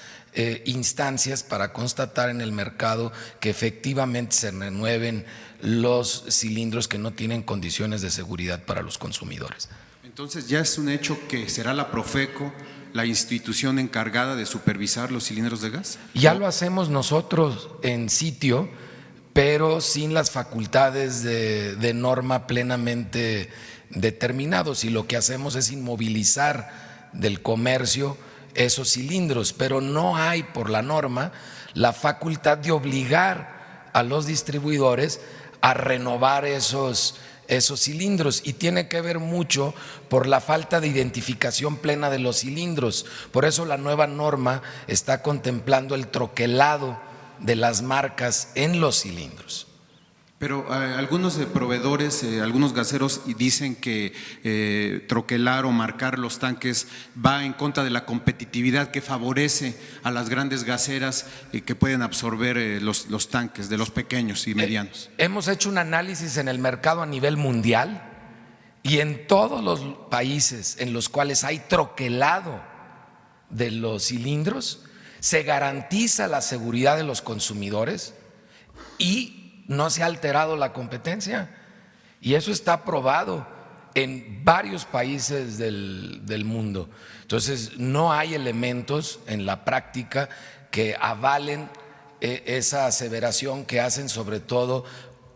instancias, para constatar en el mercado que efectivamente se renueven los cilindros que no tienen condiciones de seguridad para los consumidores. Entonces ya es un hecho que será la Profeco la institución encargada de supervisar los cilindros de gas. Ya lo hacemos nosotros en sitio, pero sin las facultades de norma plenamente determinados, y lo que hacemos es inmovilizar del comercio esos cilindros, pero no hay por la norma la facultad de obligar a los distribuidores a renovar esos cilindros, y tiene que ver mucho por la falta de identificación plena de los cilindros. Por eso la nueva norma está contemplando el troquelado de las marcas en los cilindros. Pero algunos proveedores, algunos gaseros dicen que troquelar o marcar los tanques va en contra de la competitividad, que favorece a las grandes gaseras que pueden absorber los tanques de los pequeños y medianos. Hemos hecho un análisis en el mercado a nivel mundial Y en todos los países en los cuales hay troquelado de los cilindros, se garantiza la seguridad de los consumidores y no se ha alterado la competencia. Y eso está probado en varios países del mundo. Entonces, no hay elementos en la práctica que avalen esa aseveración que hacen sobre todo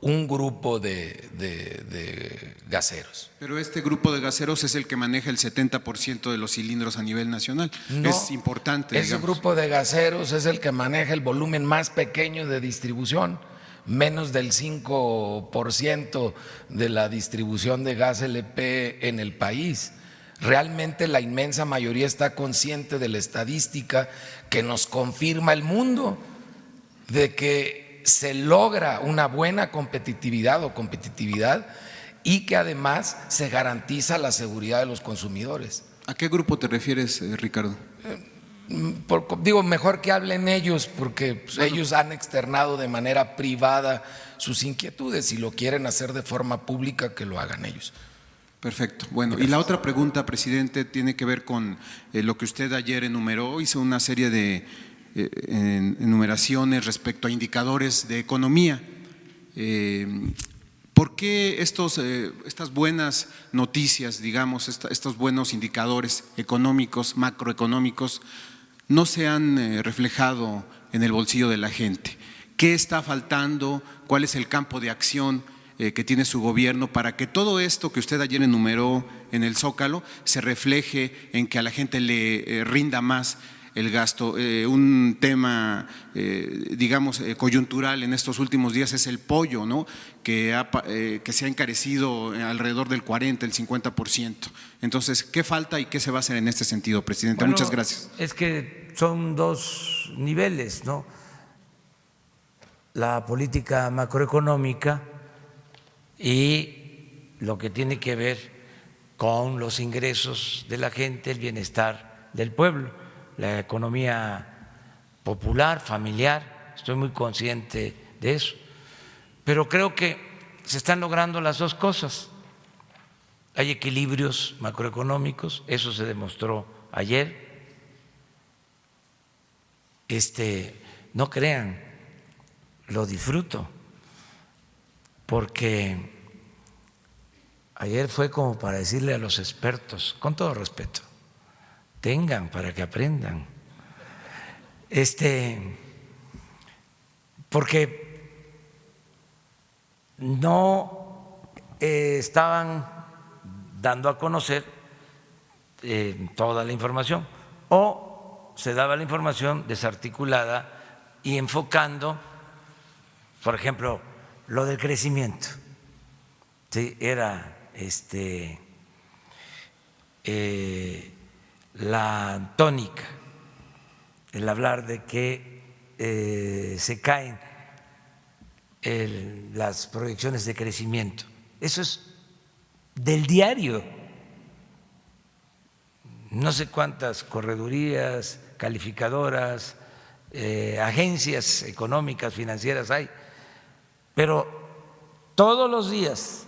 un grupo de gaseros. Pero este grupo de gaseros es el que maneja el 70% de los cilindros a nivel nacional. No, es importante. Ese grupo de gaseros es el que maneja el volumen más pequeño de distribución, menos del 5% de la distribución de gas LP en el país. Realmente la inmensa mayoría está consciente de la estadística que nos confirma el mundo, de que se logra una buena competitividad y que además se garantiza la seguridad de los consumidores. ¿A qué grupo te refieres, Ricardo? Digo, mejor que hablen ellos, porque pues, ellos han externado de manera privada sus inquietudes. Si lo quieren hacer de forma pública, que lo hagan ellos. Perfecto. Bueno, gracias. Y la otra pregunta, presidente, tiene que ver con lo que usted ayer enumeró. Hizo una serie de enumeraciones respecto a indicadores de economía. ¿Por qué estas buenas noticias, digamos, estos buenos indicadores económicos, macroeconómicos, no se han reflejado en el bolsillo de la gente? ¿Qué está faltando? ¿Cuál es el campo de acción que tiene su gobierno para que todo esto que usted ayer enumeró en el Zócalo se refleje en que a la gente le rinda más el gasto? Un tema, digamos, coyuntural en estos últimos días es el pollo, ¿no? Que se ha encarecido alrededor del 40, el 50%. Entonces, ¿qué falta y qué se va a hacer en este sentido, presidente? Bueno, muchas gracias. Es que son dos niveles, ¿no? La política macroeconómica y lo que tiene que ver con los ingresos de la gente, el bienestar del pueblo. La economía popular, familiar, estoy muy consciente de eso, pero creo que se están logrando las dos cosas. Hay equilibrios macroeconómicos, eso se demostró ayer. No crean, lo disfruto, porque ayer fue como para decirle a los expertos, con todo respeto, tengan para que aprendan. Porque no estaban dando a conocer toda la información, o se daba la información desarticulada y enfocando, por ejemplo, lo del crecimiento. Sí, era la tónica, el hablar de que se caen las proyecciones de crecimiento. Eso es del diario. No sé cuántas corredurías, calificadoras, agencias económicas, financieras hay, pero todos los días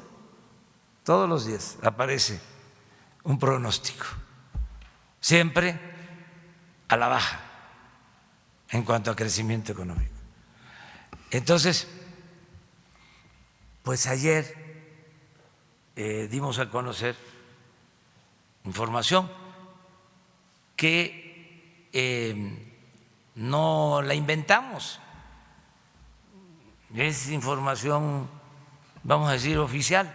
aparece un pronóstico, siempre a la baja en cuanto a crecimiento económico. Entonces, pues ayer dimos a conocer información que no la inventamos, es información, vamos a decir, oficial,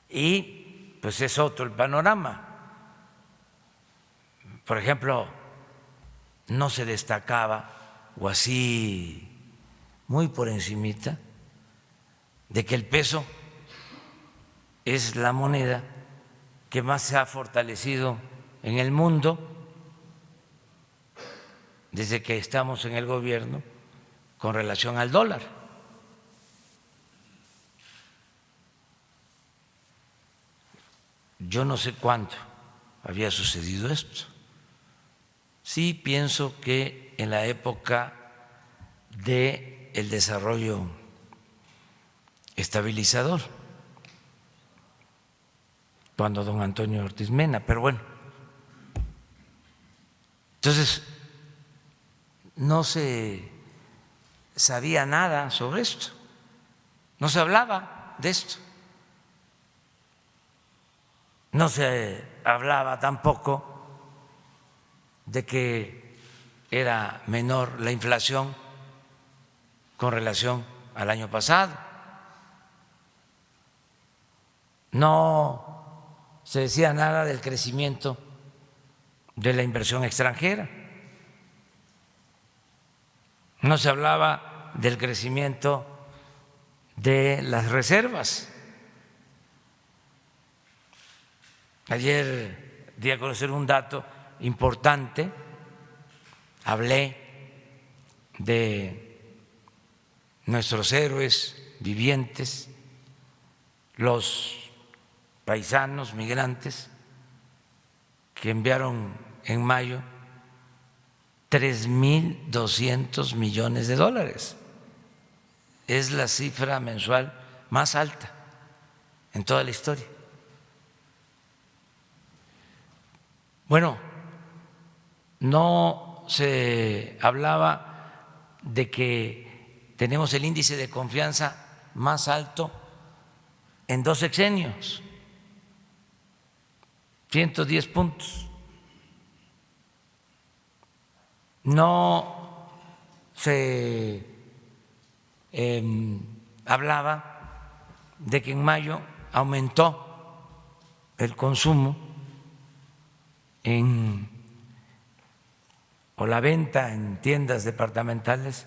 y pues es otro el panorama. Por ejemplo, no se destacaba, o así muy por encimita, de que el peso es la moneda que más se ha fortalecido en el mundo desde que estamos en el gobierno con relación al dólar. Yo no sé cuándo había sucedido esto. Sí pienso que en la época del desarrollo estabilizador cuando don Antonio Ortiz Mena, pero bueno. Entonces, no se sabía nada sobre esto, no se hablaba de esto, no se hablaba tampoco de que era menor la inflación con relación al año pasado, no se decía nada del crecimiento de la inversión extranjera, no se hablaba del crecimiento de las reservas. Ayer di a conocer un dato importante, hablé de nuestros héroes vivientes, los paisanos migrantes que enviaron en mayo 3.200 millones de dólares. Es la cifra mensual más alta en toda la historia. Bueno, no se hablaba de que tenemos el índice de confianza más alto en 2 sexenios, 110 puntos. No se hablaba de que en mayo aumentó el consumo o la venta en tiendas departamentales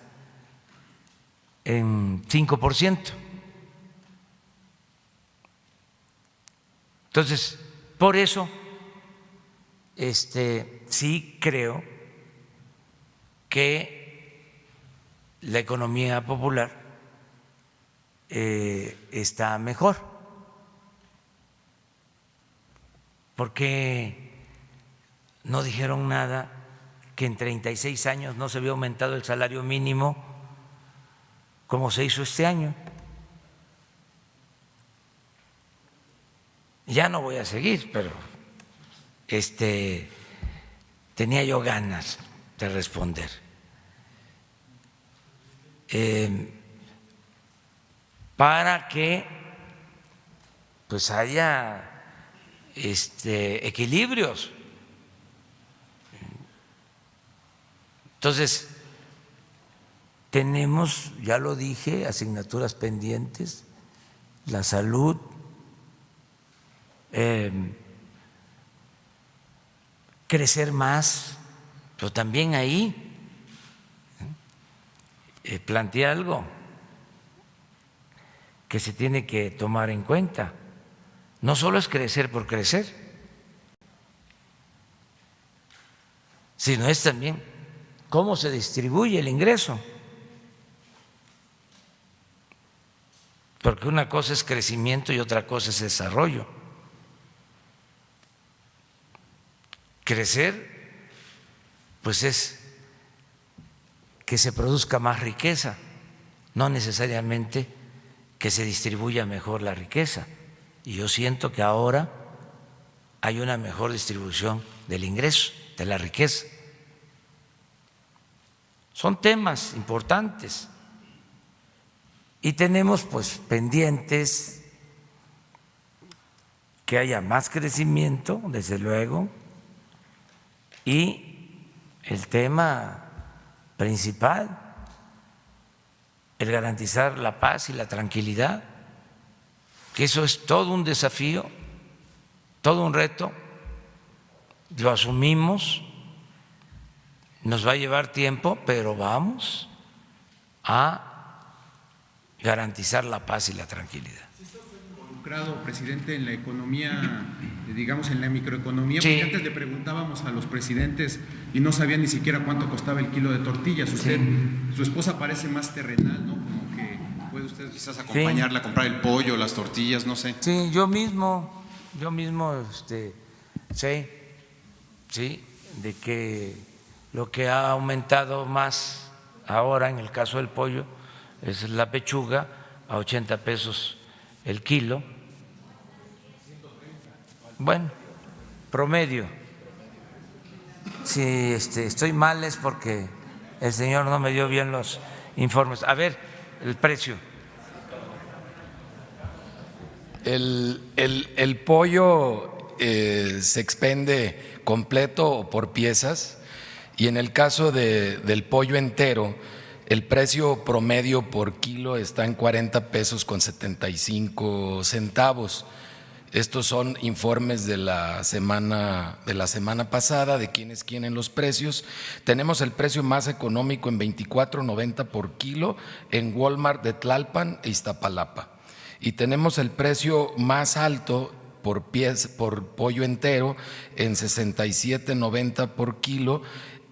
en 5%. Entonces, por eso sí creo que la economía popular está mejor, porque no dijeron nada que en 36 años no se había aumentado el salario mínimo como se hizo este año. Ya no voy a seguir, pero tenía yo ganas de responder. Para que pues haya equilibrios. Entonces, tenemos, ya lo dije, asignaturas pendientes, la salud, crecer más, pero también ahí planteé algo que se tiene que tomar en cuenta. No solo es crecer por crecer, sino es también cómo se distribuye el ingreso. Porque una cosa es crecimiento y otra cosa es desarrollo. Crecer, pues es que se produzca más riqueza, no necesariamente que se distribuya mejor la riqueza. Y yo siento que ahora hay una mejor distribución del ingreso, de la riqueza. Son temas importantes y tenemos pues pendientes que haya más crecimiento, desde luego, y el tema principal, el garantizar la paz y la tranquilidad, que eso es todo un desafío, todo un reto, lo asumimos, nos va a llevar tiempo, pero vamos a garantizar la paz y la tranquilidad. Involucrado, presidente, en la economía, digamos en la microeconomía, Sí. porque antes le preguntábamos a los presidentes y no sabían ni siquiera cuánto costaba el kilo de tortillas. Usted, Sí. Su esposa parece más terrenal, ¿no? Como que puede usted quizás acompañarla a comprar el pollo, las tortillas, no sé. Sí, yo mismo sé, sí, de que lo que ha aumentado más ahora en el caso del pollo es la pechuga, a 80 pesos el kilo. Bueno, promedio. Si estoy mal es porque el señor no me dio bien los informes. A ver, el precio. El pollo se expende completo o por piezas, y en el caso del pollo entero, el precio promedio por kilo está en 40 pesos con 75 centavos. Estos son informes de la semana pasada de quiénes quieren los precios. Tenemos el precio más económico en 24.90 por kilo en Walmart de Tlalpan e Iztapalapa. Y tenemos el precio más alto por pollo entero en 67.90 por kilo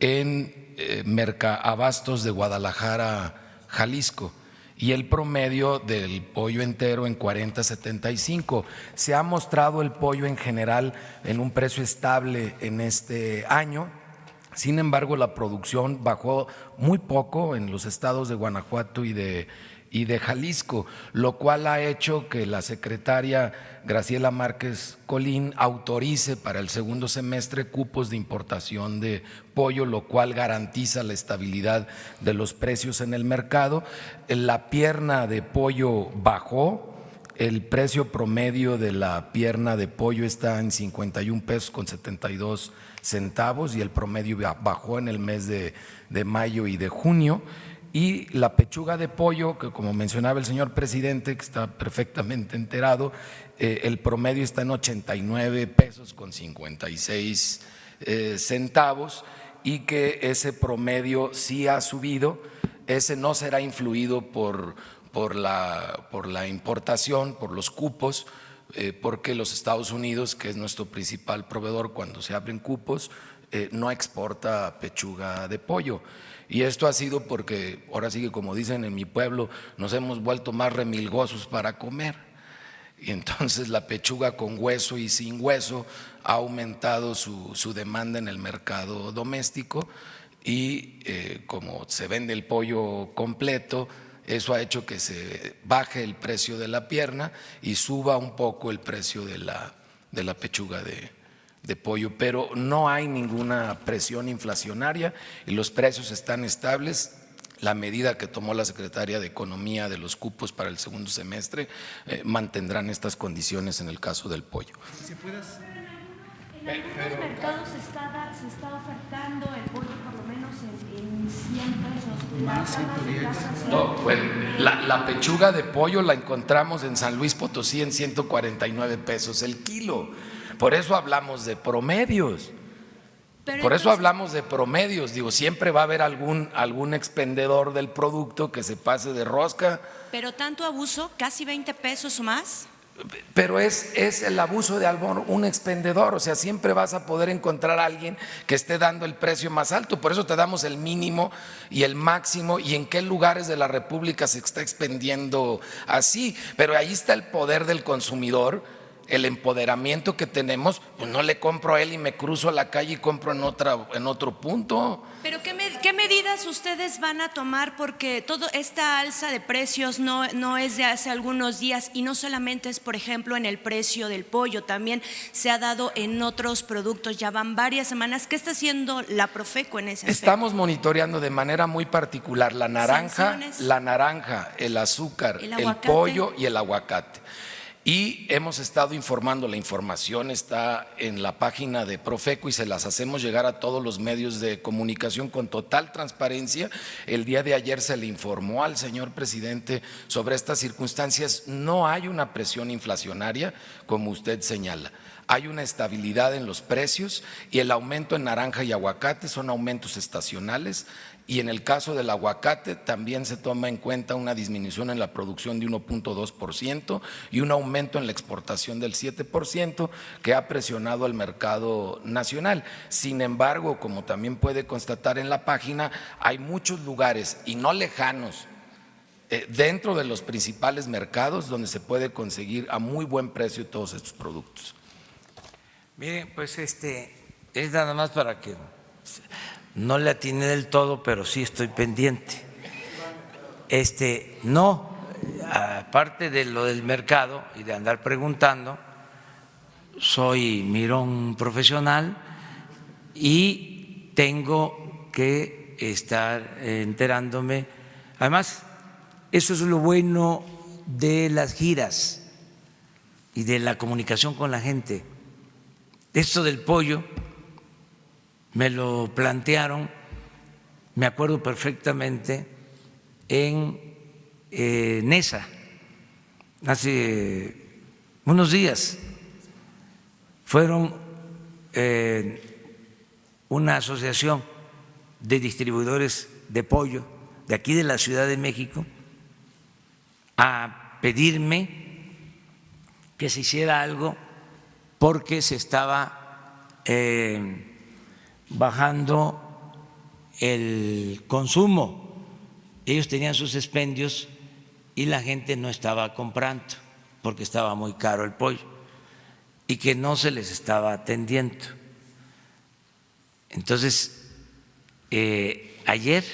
en Mercaabastos de Guadalajara, Jalisco. Y el promedio del pollo entero en 40.75. Se ha mostrado el pollo en general en un precio estable en este año. Sin embargo, la producción bajó muy poco en los estados de Guanajuato y de Jalisco, lo cual ha hecho que la secretaria Graciela Márquez Colín autorice para el segundo semestre cupos de importación de pollo, lo cual garantiza la estabilidad de los precios en el mercado. La pierna de pollo bajó. El precio promedio de la pierna de pollo está en 51 pesos con 72 centavos y el promedio bajó en el mes de mayo y de junio. Y la pechuga de pollo, que como mencionaba el señor presidente, que está perfectamente enterado, el promedio está en 89 pesos con 56 centavos, y que ese promedio sí ha subido. Ese no será influido por la importación, por los cupos, porque los Estados Unidos, que es nuestro principal proveedor cuando se abren cupos, no exporta pechuga de pollo. Y esto ha sido porque, ahora sí que como dicen en mi pueblo, nos hemos vuelto más remilgosos para comer. Y entonces la pechuga con hueso y sin hueso ha aumentado su demanda en el mercado doméstico, y como se vende el pollo completo, eso ha hecho que se baje el precio de la pierna y suba un poco el precio de la pechuga de pollo, pero no hay ninguna presión inflacionaria y los precios están estables. La medida que tomó la Secretaría de Economía de los cupos para el segundo semestre mantendrán estas condiciones en el caso del pollo. En algunos mercados se está ofertando el pollo por lo menos en 100 pesos. Más 110. No, bueno, la pechuga de pollo la encontramos en San Luis Potosí en 149 pesos el kilo. Por eso hablamos de promedios. Digo, siempre va a haber algún expendedor del producto que se pase de rosca. Pero tanto abuso, casi 20 pesos o más. Pero es el abuso de un expendedor, o sea, siempre vas a poder encontrar a alguien que esté dando el precio más alto. Por eso te damos el mínimo y el máximo y en qué lugares de la República se está expendiendo así. Pero ahí está el poder del consumidor, el empoderamiento que tenemos. Pues no le compro a él y me cruzo a la calle y compro en otro punto. Pero ¿qué medidas ustedes van a tomar? Porque toda esta alza de precios no es de hace algunos días, y no solamente es, por ejemplo, en el precio del pollo, también se ha dado en otros productos, ya van varias semanas. ¿Qué está haciendo la Profeco en ese aspecto? Estamos monitoreando de manera muy particular la naranja, el azúcar, el pollo y el aguacate. Y hemos estado informando, la información está en la página de Profeco y se las hacemos llegar a todos los medios de comunicación con total transparencia. El día de ayer se le informó al señor presidente sobre estas circunstancias. No hay una presión inflacionaria, como usted señala. Hay una estabilidad en los precios y el aumento en naranja y aguacate son aumentos estacionales. Y en el caso del aguacate también se toma en cuenta una disminución en la producción de 1.2% y un aumento en la exportación del 7% que ha presionado al mercado nacional. Sin embargo, como también puede constatar en la página, hay muchos lugares y no lejanos dentro de los principales mercados donde se puede conseguir a muy buen precio todos estos productos. Miren, pues es nada más para que no le atiné del todo, pero sí estoy pendiente. No, aparte de lo del mercado y de andar preguntando, soy mirón profesional y tengo que estar enterándome. Además, eso es lo bueno de las giras y de la comunicación con la gente. Esto del pollo me lo plantearon, me acuerdo perfectamente, en Nesa, hace unos días. Fueron una asociación de distribuidores de pollo de aquí de la Ciudad de México a pedirme que se hiciera algo porque se estaba bajando el consumo. Ellos tenían sus expendios y la gente no estaba comprando porque estaba muy caro el pollo y que no se les estaba atendiendo. Entonces, ayer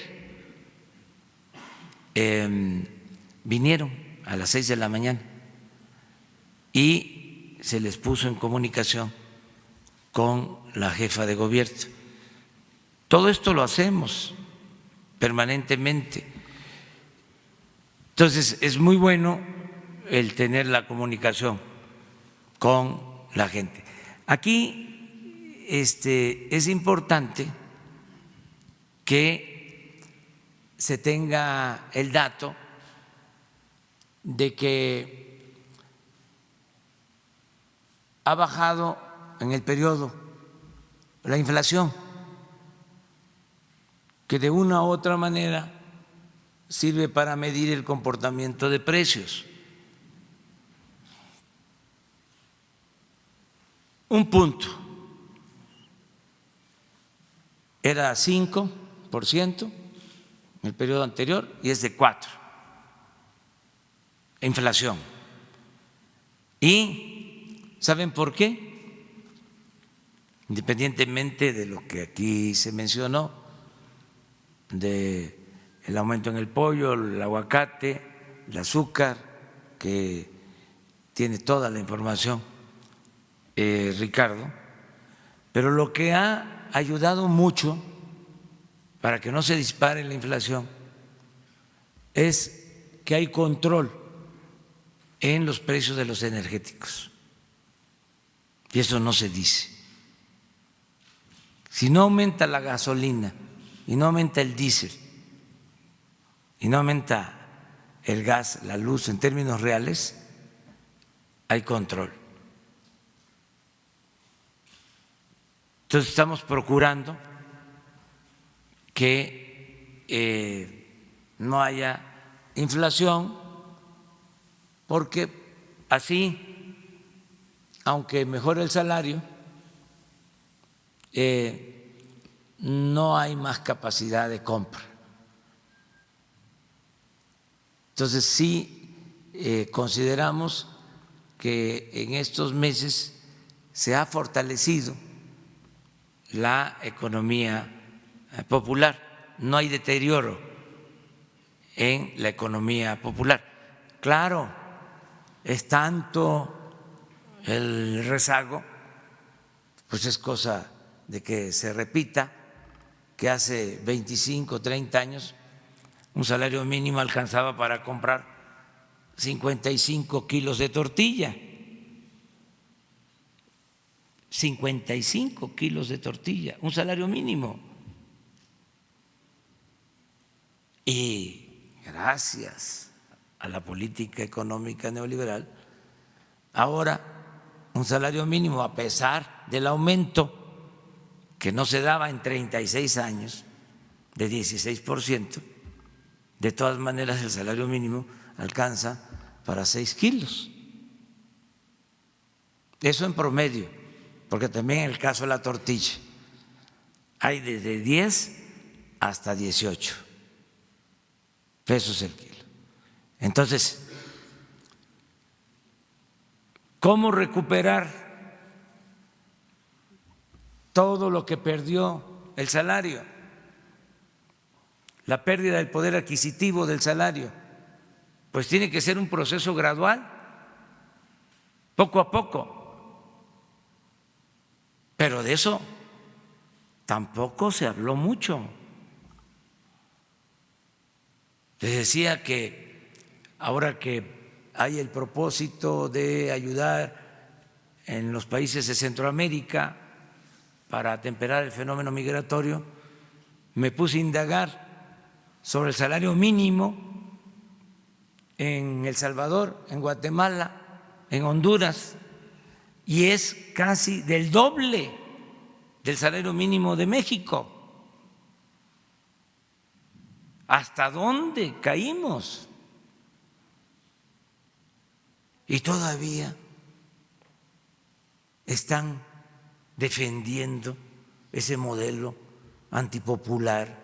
vinieron a las 6 de la mañana y se les puso en comunicación con la jefa de gobierno. Todo esto lo hacemos permanentemente. Entonces, es muy bueno el tener la comunicación con la gente. Aquí es importante que se tenga el dato de que ha bajado en el periodo la inflación, que de una u otra manera sirve para medir el comportamiento de precios. Un punto era 5% en el periodo anterior y es de 4%, inflación. ¿Y saben por qué? Independientemente de lo que aquí se mencionó, de el aumento en el pollo, el aguacate, el azúcar, que tiene toda la información Ricardo, pero lo que ha ayudado mucho para que no se dispare la inflación es que hay control en los precios de los energéticos, y eso no se dice. Si no aumenta la gasolina y no aumenta el diésel y no aumenta el gas, la luz en términos reales, hay control. Entonces estamos procurando que no haya inflación, porque así, aunque mejore el salario, no hay más capacidad de compra. Entonces sí consideramos que en estos meses se ha fortalecido la economía popular, no hay deterioro en la economía popular. Claro, es tanto el rezago, pues es cosa de que se repita que hace 25, 30 años un salario mínimo alcanzaba para comprar 55 kilos de tortilla. 55 kilos de tortilla, un salario mínimo. Y gracias a la política económica neoliberal, ahora un salario mínimo, a pesar del aumento que no se daba en 36 años, de 16%, de todas maneras el salario mínimo alcanza para 6 kilos. Eso en promedio, porque también en el caso de la tortilla hay desde 10 hasta 18 pesos el kilo. Entonces, ¿cómo recuperar todo lo que perdió el salario? La pérdida del poder adquisitivo del salario pues tiene que ser un proceso gradual, poco a poco. Pero de eso tampoco se habló mucho. Les decía que ahora que hay el propósito de ayudar en los países de Centroamérica para atemperar el fenómeno migratorio, me puse a indagar sobre el salario mínimo en El Salvador, en Guatemala, en Honduras, y es casi del doble del salario mínimo de México. ¿Hasta dónde caímos? Y todavía están defendiendo ese modelo antipopular,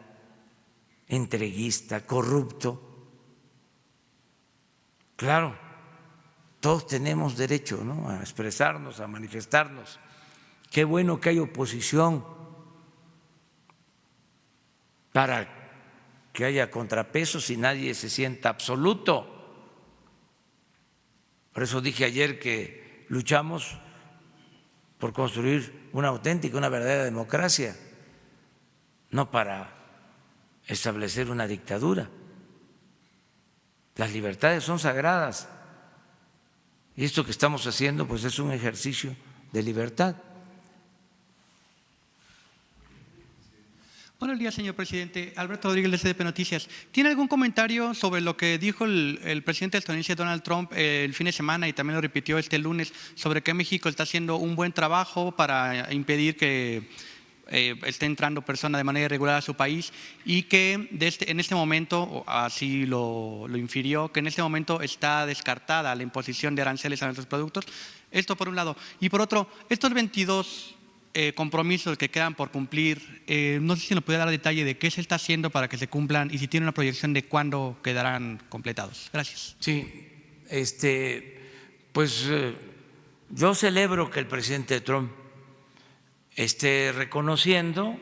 entreguista, corrupto. Claro, todos tenemos derecho, ¿no?, a expresarnos, a manifestarnos. Qué bueno que hay oposición para que haya contrapesos y nadie se sienta absoluto. Por eso dije ayer que luchamos por construir una auténtica, una verdadera democracia, no para establecer una dictadura. Las libertades son sagradas y esto que estamos haciendo pues es un ejercicio de libertad. Buenos días, señor presidente. Alberto Rodríguez, de CDP Noticias. ¿Tiene algún comentario sobre lo que dijo el presidente estadounidense Donald Trump el fin de semana y también lo repitió este lunes sobre que México está haciendo un buen trabajo para impedir que esté entrando personas de manera irregular a su país y que en este momento, así lo infirió, que en este momento está descartada la imposición de aranceles a nuestros productos? Esto por un lado. Y por otro, estos 22 compromisos que quedan por cumplir, no sé si nos puede dar detalle de qué se está haciendo para que se cumplan y si tiene una proyección de cuándo quedarán completados. Gracias. Sí, pues yo celebro que el presidente Trump esté reconociendo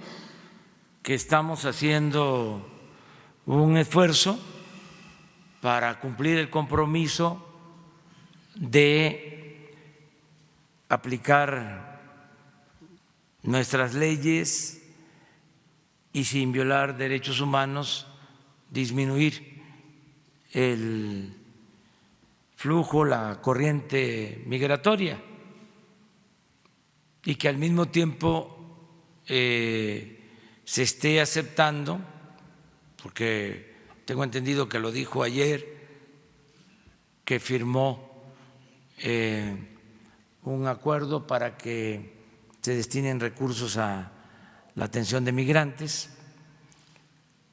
que estamos haciendo un esfuerzo para cumplir el compromiso de aplicar nuestras leyes y sin violar derechos humanos disminuir el flujo, la corriente migratoria, y que al mismo tiempo se esté aceptando, porque tengo entendido que lo dijo ayer, que firmó un acuerdo para que se destinen recursos a la atención de migrantes.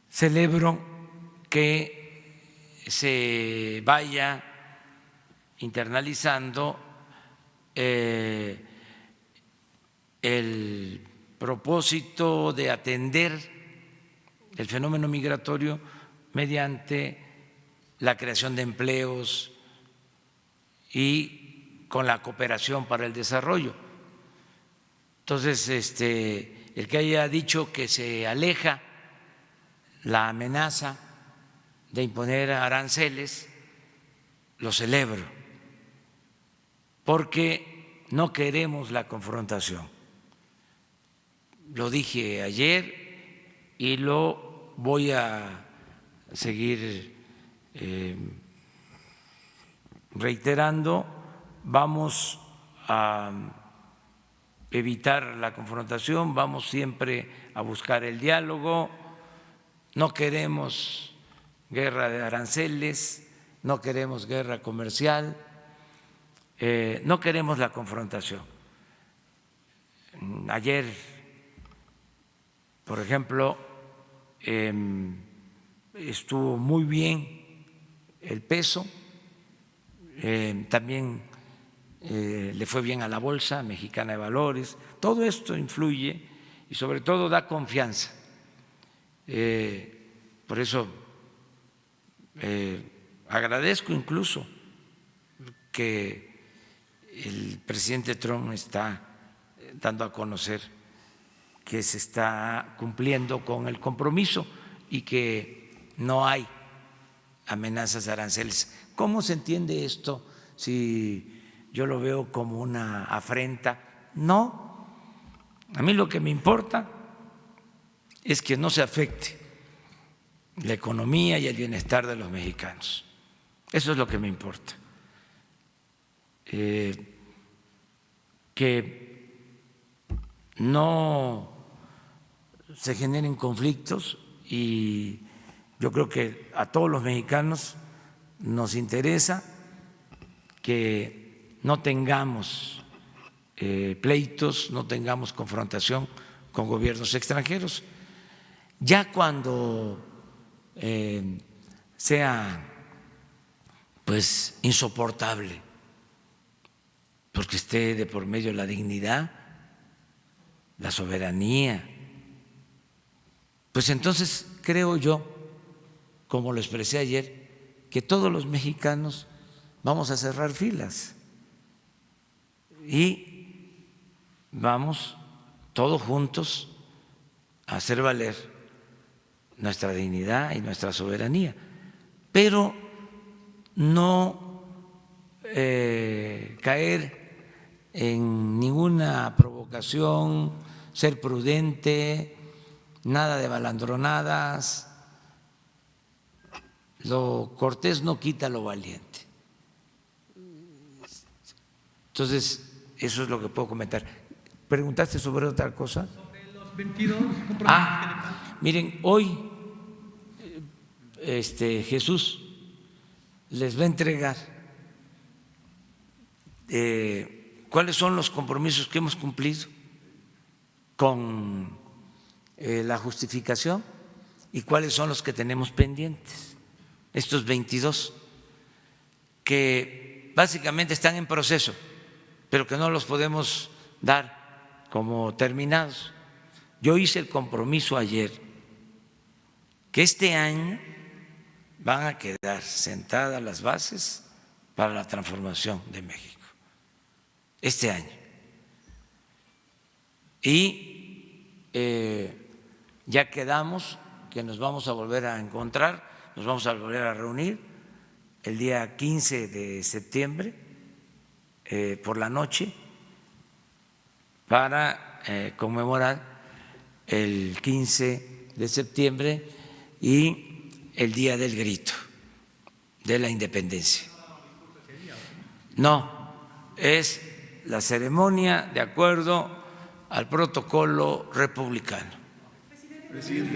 Celebro que se vaya internalizando el propósito de atender el fenómeno migratorio mediante la creación de empleos y con la cooperación para el desarrollo. Entonces, el que haya dicho que se aleja la amenaza de imponer aranceles, lo celebro, porque no queremos la confrontación. Lo dije ayer y lo voy a seguir reiterando. Vamos a evitar la confrontación, vamos siempre a buscar el diálogo, no queremos guerra de aranceles, no queremos guerra comercial, no queremos la confrontación. Ayer, por ejemplo, estuvo muy bien el peso, también le fue bien a la Bolsa Mexicana de Valores. Todo esto influye y sobre todo da confianza. Por eso agradezco incluso que el presidente Trump está dando a conocer que se está cumpliendo con el compromiso y que no hay amenazas de aranceles ¿cómo se entiende esto si yo lo veo como una afrenta? No, a mí lo que me importa es que no se afecte la economía y el bienestar de los mexicanos. Eso es lo que me importa. Que no se generen conflictos, y yo creo que a todos los mexicanos nos interesa que no tengamos pleitos, no tengamos confrontación con gobiernos extranjeros. Ya cuando sea pues insoportable, porque esté de por medio la dignidad, la soberanía, pues entonces creo yo, como lo expresé ayer, que todos los mexicanos vamos a cerrar filas y vamos todos juntos a hacer valer nuestra dignidad y nuestra soberanía, pero no caer en ninguna provocación, ser prudente, nada de balandronadas. Lo cortés no quita lo valiente. Entonces, eso es lo que puedo comentar. ¿Preguntaste sobre otra cosa? Sobre los 22 compromisos. Miren, hoy Jesús les va a entregar cuáles son los compromisos que hemos cumplido con la justificación y cuáles son los que tenemos pendientes. Estos 22 que básicamente están en proceso, pero que no los podemos dar como terminados. Yo hice el compromiso ayer que este año van a quedar sentadas las bases para la transformación de México. Este año. Y ya quedamos que nos vamos a volver a encontrar, nos vamos a volver a reunir el día 15 de septiembre por la noche para conmemorar el 15 de septiembre y el Día del Grito de la Independencia. No, es la ceremonia de acuerdo al protocolo republicano. ¿También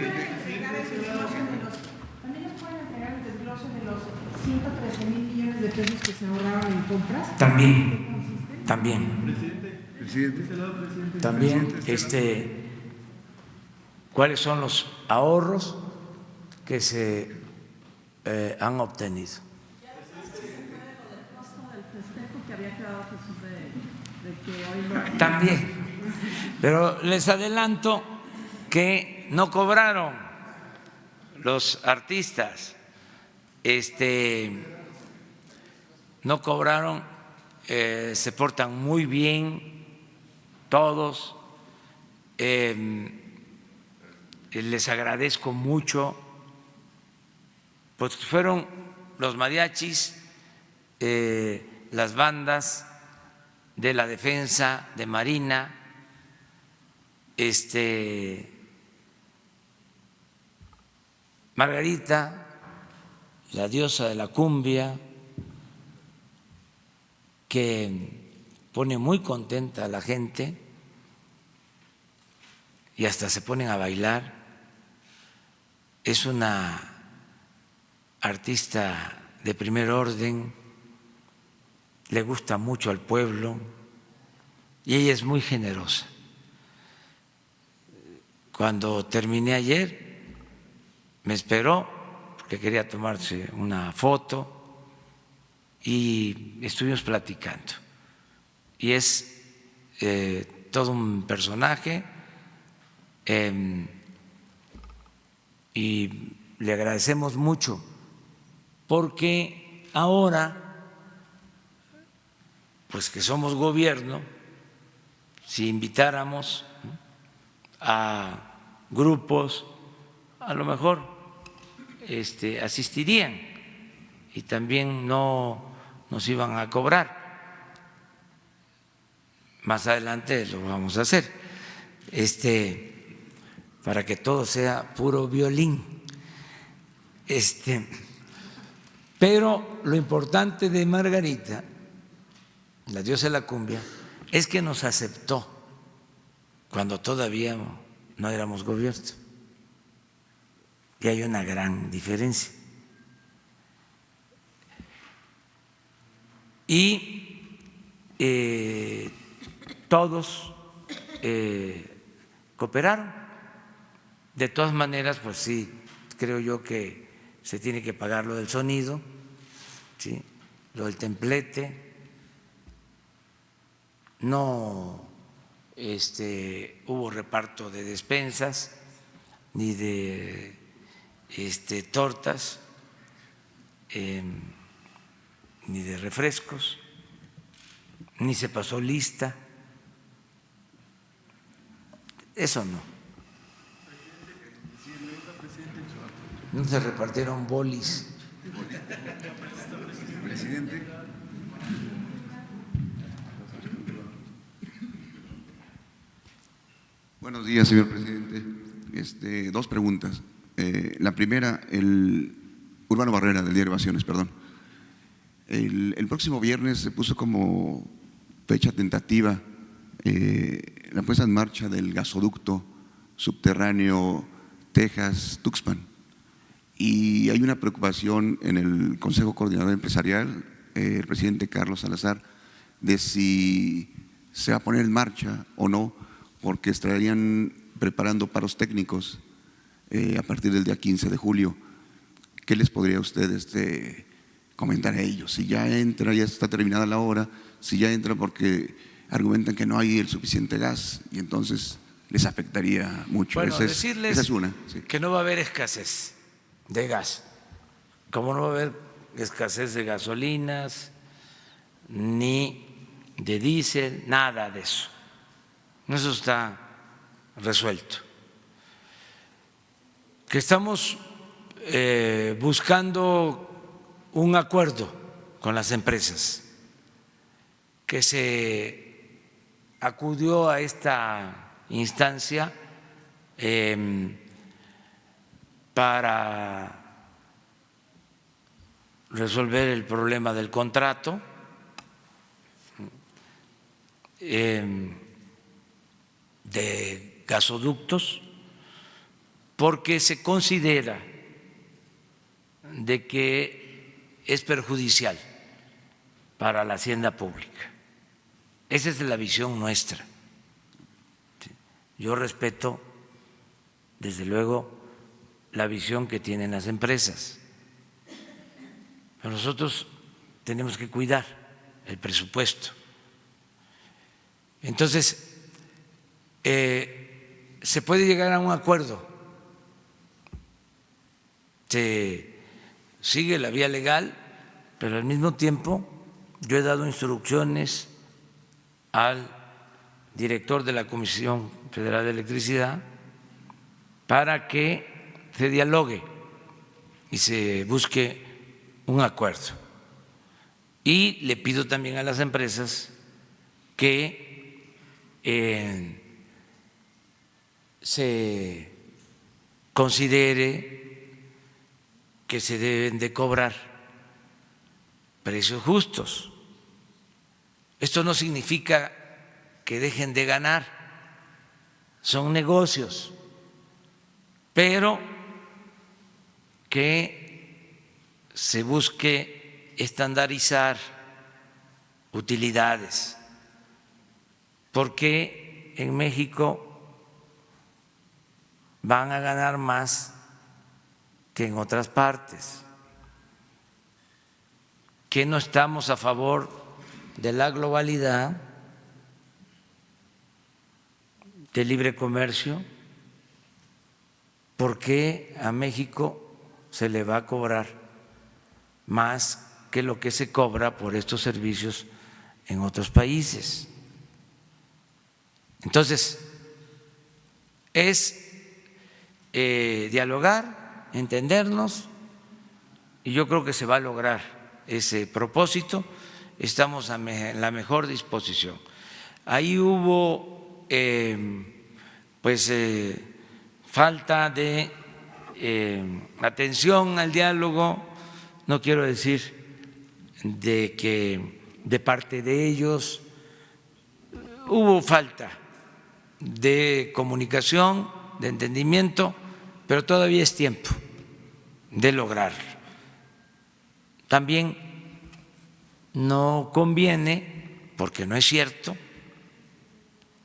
nos pueden entregar el desglose de los 113,000 millones de pesos que se ahorraron en compras? También. También, ¿cuáles son los ahorros que se han obtenido? También, pero les adelanto que no cobraron los artistas, no cobraron, se portan muy bien todos, les agradezco mucho, pues fueron los mariachis, las bandas de la defensa, de Marina, Margarita, la diosa de la cumbia, que pone muy contenta a la gente y hasta se ponen a bailar. Es una artista de primer orden, le gusta mucho al pueblo y ella es muy generosa. Cuando terminé ayer, me esperó porque quería tomarse una foto y estuvimos platicando. Y es todo un personaje y le agradecemos mucho porque ahora, pues que somos gobierno, si invitáramos a grupos, a lo mejor asistirían, y también no nos iban a cobrar. Más adelante lo vamos a hacer, para que todo sea puro violín. Pero lo importante de Margarita, la diosa de la cumbia, es que nos aceptó cuando todavía no éramos gobierno. Y hay una gran diferencia. Y todos cooperaron. De todas maneras, pues sí, creo yo que se tiene que pagar lo del sonido, ¿sí?, lo del templete. No hubo reparto de despensas ni de tortas ni de refrescos, ni se pasó lista. Eso no. No se repartieron bolis. Presidente. Buenos días, señor presidente. Dos preguntas. La primera, Urbano Barrera, del diario Ovaciones, perdón. El próximo viernes se puso como fecha tentativa la puesta en marcha del gasoducto subterráneo Texas-Tuxpan. Y hay una preocupación en el Consejo Coordinador Empresarial, el presidente Carlos Salazar, de si se va a poner en marcha o no, porque estarían preparando paros técnicos a partir del día 15 de julio. ¿Qué les podría usted comentar a ellos? Si ya entra, ya está terminada la hora, si ya entra porque argumentan que no hay el suficiente gas y entonces les afectaría mucho. Bueno, esa es una. Sí. Que no va a haber escasez de gas, como no va a haber escasez de gasolinas, ni de diésel, nada de eso. Eso está resuelto. Que estamos buscando un acuerdo con las empresas, que se acudió a esta instancia para resolver el problema del contrato, de gasoductos, porque se considera de que es perjudicial para la hacienda pública. Esa es la visión nuestra. Yo respeto, desde luego, la visión que tienen las empresas, pero nosotros tenemos que cuidar el presupuesto. Entonces, se puede llegar a un acuerdo, se sigue la vía legal, pero al mismo tiempo yo he dado instrucciones al director de la Comisión Federal de Electricidad para que se dialogue y se busque un acuerdo. Y le pido también a las empresas que se considere que se deben de cobrar precios justos. Esto no significa que dejen de ganar, son negocios, pero que se busque estandarizar utilidades, porque en México van a ganar más que en otras partes, que no estamos a favor de la globalidad, del libre comercio, porque a México se le va a cobrar más que lo que se cobra por estos servicios en otros países. Entonces, es dialogar, entendernos y yo creo que se va a lograr ese propósito. Estamos en la mejor disposición. Ahí hubo falta de atención al diálogo, no quiero decir de que de parte de ellos hubo falta de comunicación, de entendimiento, pero todavía es tiempo de lograrlo. También no conviene, porque no es cierto,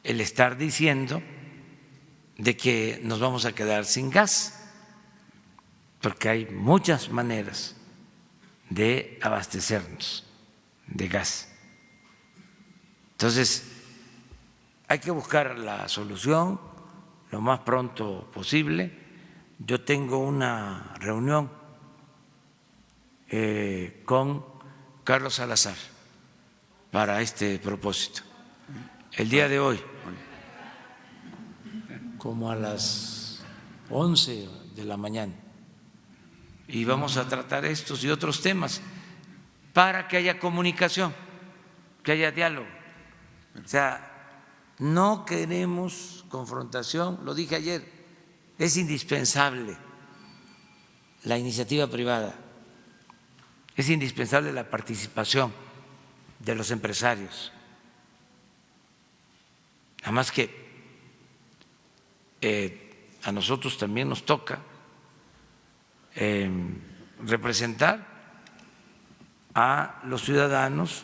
el estar diciendo de que nos vamos a quedar sin gas, porque hay muchas maneras de abastecernos de gas. Entonces, hay que buscar la solución lo más pronto posible. Yo tengo una reunión con Carlos Salazar para este propósito. El día de hoy, como a las 11 de la mañana, y vamos a tratar estos y otros temas para que haya comunicación, que haya diálogo. O sea, no queremos confrontación, lo dije ayer, es indispensable la iniciativa privada, es indispensable la participación de los empresarios. Además que a nosotros también nos toca representar a los ciudadanos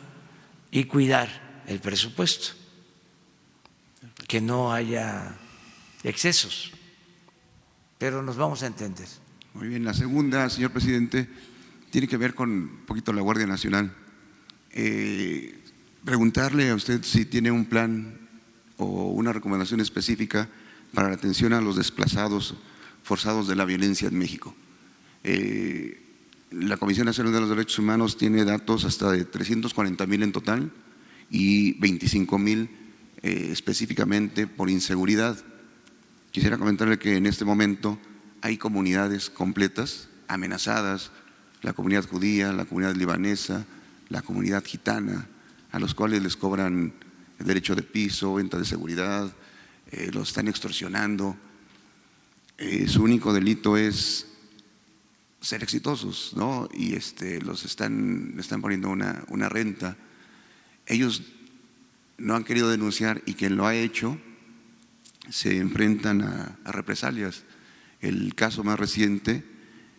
y cuidar el presupuesto, que no haya excesos, pero nos vamos a entender. Muy bien, la segunda, señor presidente, tiene que ver con un poquito la Guardia Nacional. Preguntarle a usted si tiene un plan o una recomendación específica para la atención a los desplazados forzados de la violencia en México. La Comisión Nacional de los Derechos Humanos tiene datos hasta de 340,000 en total y 25,000 específicamente por inseguridad. Quisiera comentarle que en este momento hay comunidades completas amenazadas, la comunidad judía, la comunidad libanesa, la comunidad gitana, a los cuales les cobran el derecho de piso, venta de seguridad, los están extorsionando. Su único delito es ser exitosos, ¿no? Y le están poniendo una renta. Ellos no han querido denunciar y quien lo ha hecho se enfrentan a represalias. El caso más reciente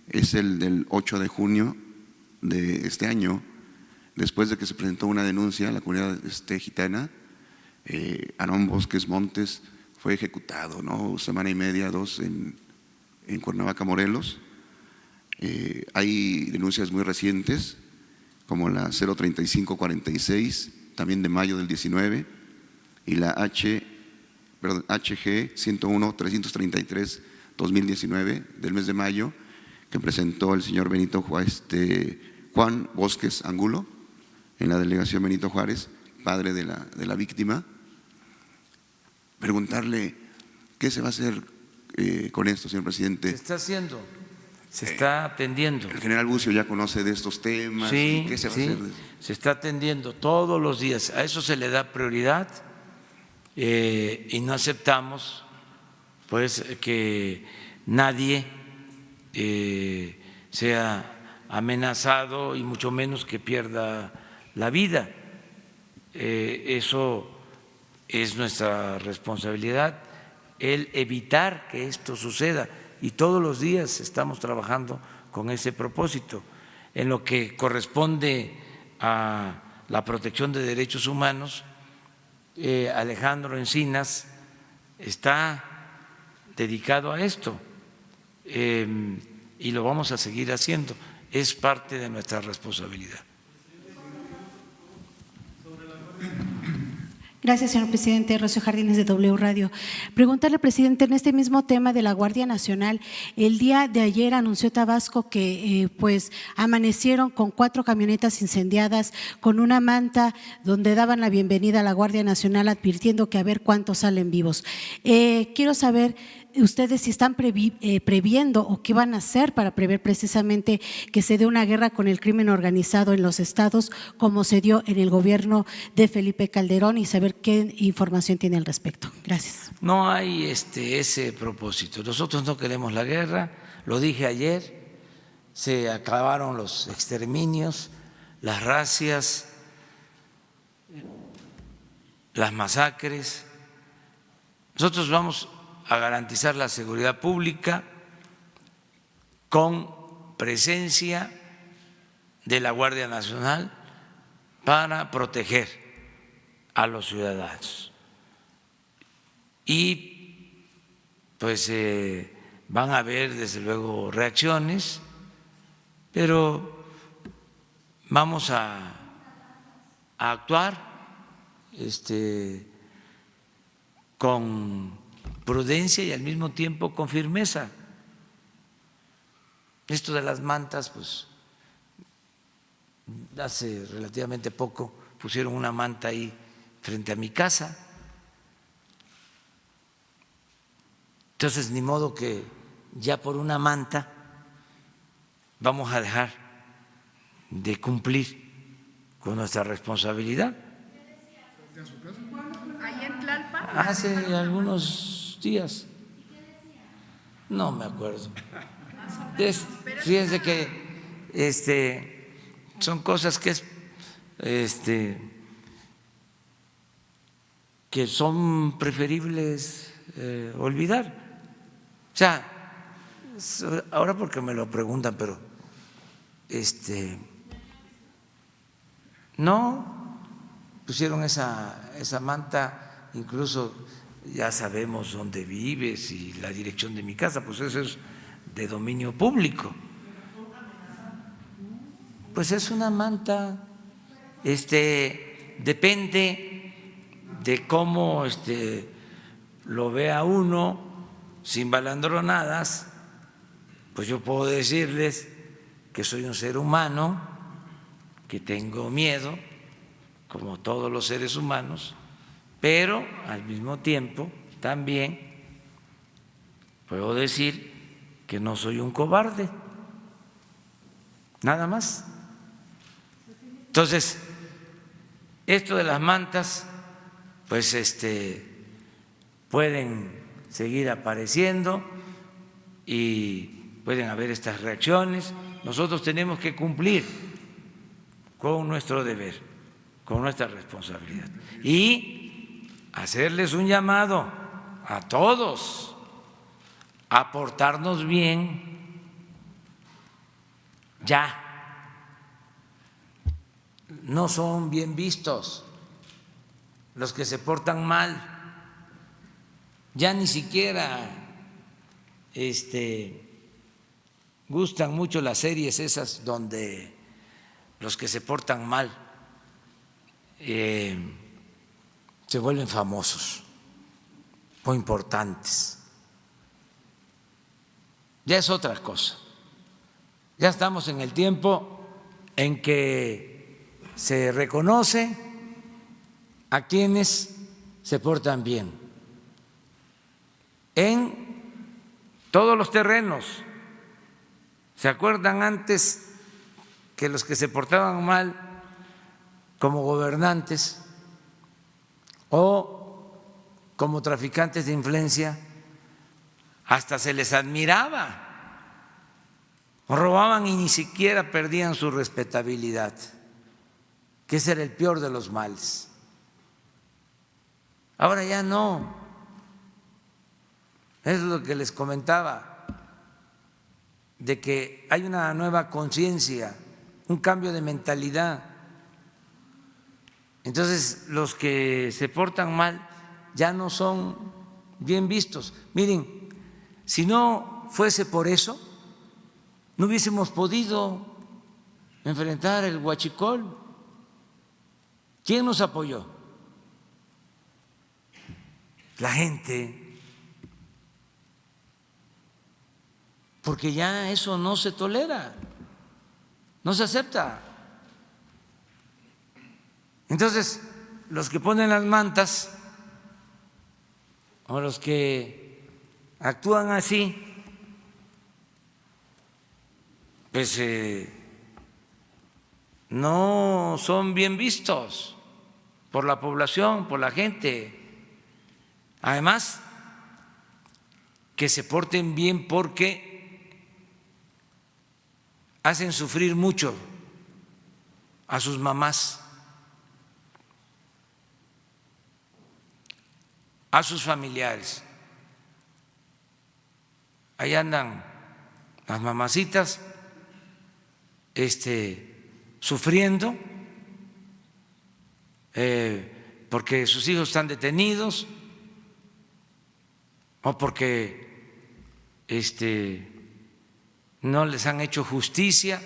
es el del 8 de junio de este año, después de que se presentó una denuncia a la comunidad gitana. Aarón Bosques Montes fue ejecutado, ¿no? Semana y media, 2 en Cuernavaca, Morelos. Hay denuncias muy recientes, como la 03546, también de mayo del 19, y la HG 101-333 2019 del mes de mayo, que presentó el señor Juan Bosques Angulo en la delegación Benito Juárez, padre de la víctima. Preguntarle qué se va a hacer con esto, señor presidente. Se está haciendo, se está atendiendo. El general Bucio ya conoce de estos temas. Sí, ¿qué se va a hacer? Se está atendiendo todos los días. A eso se le da prioridad y no aceptamos pues que nadie sea amenazado y mucho menos que pierda la vida. Eso es nuestra responsabilidad, el evitar que esto suceda, y todos los días estamos trabajando con ese propósito. En lo que corresponde a la protección de derechos humanos, Alejandro Encinas está dedicado a esto y lo vamos a seguir haciendo, es parte de nuestra responsabilidad. Gracias, señor presidente. Rocío Jardines, de W Radio. Preguntarle, presidente, en este mismo tema de la Guardia Nacional, el día de ayer anunció Tabasco que pues amanecieron con 4 camionetas incendiadas, con una manta donde daban la bienvenida a la Guardia Nacional, advirtiendo que a ver cuántos salen vivos. Quiero saber ustedes si están previendo o qué van a hacer para prever precisamente que se dé una guerra con el crimen organizado en los estados como se dio en el gobierno de Felipe Calderón y saber qué información tiene al respecto. Gracias. No hay ese propósito. Nosotros no queremos la guerra, lo dije ayer, se acabaron los exterminios, las racias, las masacres. Nosotros vamos a garantizar la seguridad pública con presencia de la Guardia Nacional para proteger a los ciudadanos. Y pues van a haber desde luego reacciones, pero vamos a actuar con prudencia y al mismo tiempo con firmeza. Esto de las mantas, pues hace relativamente poco pusieron una manta ahí frente a mi casa. Entonces, ni modo que ya por una manta vamos a dejar de cumplir con nuestra responsabilidad. ¿Ahí en Tlalpa? Hace algunos días. No me acuerdo. Fíjense que son cosas que son preferibles olvidar. O sea, ahora porque me lo preguntan, pero no pusieron esa manta, incluso ya sabemos dónde vives y la dirección de mi casa, pues eso es de dominio público. Pues es una manta, depende de cómo lo vea uno, sin balandronadas. Pues yo puedo decirles que soy un ser humano, que tengo miedo, como todos los seres humanos, pero al mismo tiempo también puedo decir que no soy un cobarde, nada más. Entonces, esto de las mantas, pues pueden seguir apareciendo y pueden haber estas reacciones. Nosotros tenemos que cumplir con nuestro deber, con nuestra responsabilidad y hacerles un llamado a todos a portarnos bien ya. No son bien vistos los que se portan mal. Ya ni siquiera gustan mucho las series esas donde los que se portan mal se vuelven famosos o importantes. Ya es otra cosa. Ya estamos en el tiempo en que se reconoce a quienes se portan bien en todos los terrenos. ¿Se acuerdan antes que los que se portaban mal como gobernantes o como traficantes de influencia hasta se les admiraba? Robaban y ni siquiera perdían su respetabilidad, que ese era el peor de los males. Ahora ya no. Es lo que les comentaba, de que hay una nueva conciencia, un cambio de mentalidad. Entonces, los que se portan mal ya no son bien vistos. Miren, si no fuese por eso, no hubiésemos podido enfrentar el huachicol. ¿Quién nos apoyó? La gente. Porque ya eso no se tolera, no se acepta. Entonces, los que ponen las mantas o los que actúan así, pues no son bien vistos por la población, por la gente. Además, que se porten bien porque hacen sufrir mucho a sus mamás, a sus familiares. Ahí andan las mamacitas sufriendo porque sus hijos están detenidos o porque no les han hecho justicia,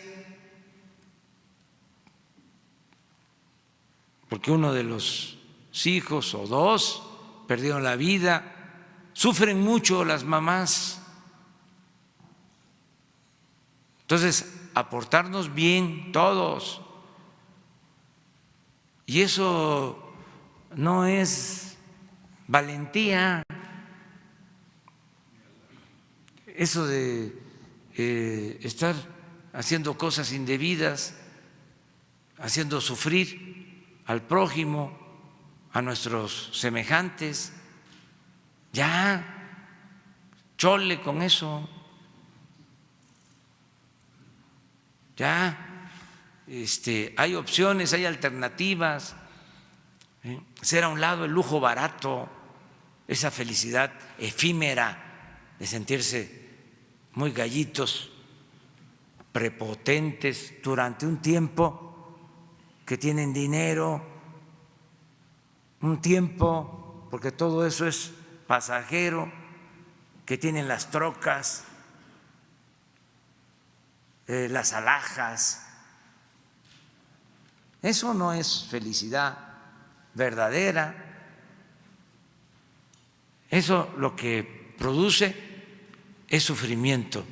porque uno de los hijos o dos perdieron la vida. Sufren mucho las mamás. Entonces, aportarnos bien todos. Y eso no es valentía. Eso de estar haciendo cosas indebidas, haciendo sufrir al prójimo, a nuestros semejantes, ya, chole con eso, ya, hay opciones, hay alternativas, hacer a un lado el lujo barato, esa felicidad efímera de sentirse muy gallitos, prepotentes durante un tiempo que tienen dinero, un tiempo, porque todo eso es pasajero, que tienen las trocas, las alhajas. Eso no es felicidad verdadera. Eso lo que produce es sufrimiento.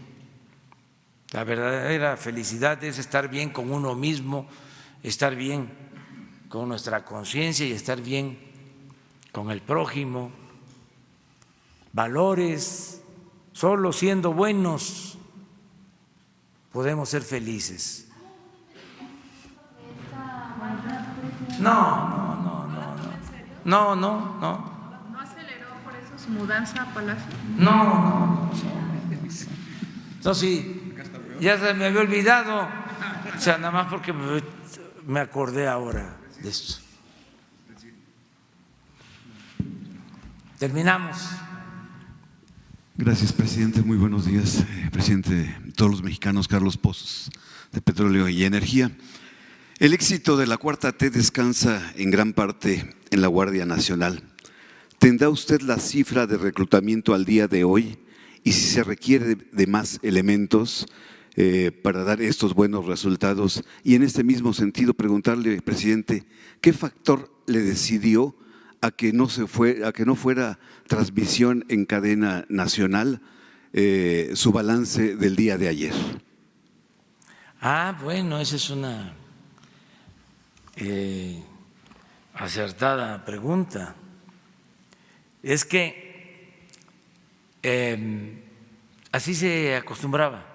La verdadera felicidad es estar bien con uno mismo, estar bien con nuestra conciencia y estar bien con el prójimo. Valores, solo siendo buenos podemos ser felices. No. ¿No aceleró por eso su mudanza a Palacio? No. No, sí, ya se me había olvidado. O sea, nada más porque me acordé ahora de esto. Terminamos. Gracias, presidente. Muy buenos días, presidente de todos los mexicanos, Carlos Pozos, de Petróleo y Energía. El éxito de la Cuarta T descansa en gran parte en la Guardia Nacional. ¿Tendrá usted la cifra de reclutamiento al día de hoy y si se requiere de más elementos para dar estos buenos resultados? Y en este mismo sentido preguntarle, presidente, ¿qué factor le decidió a que no fuera transmisión en cadena nacional su balance del día de ayer? Bueno, esa es una acertada pregunta. Es que así se acostumbraba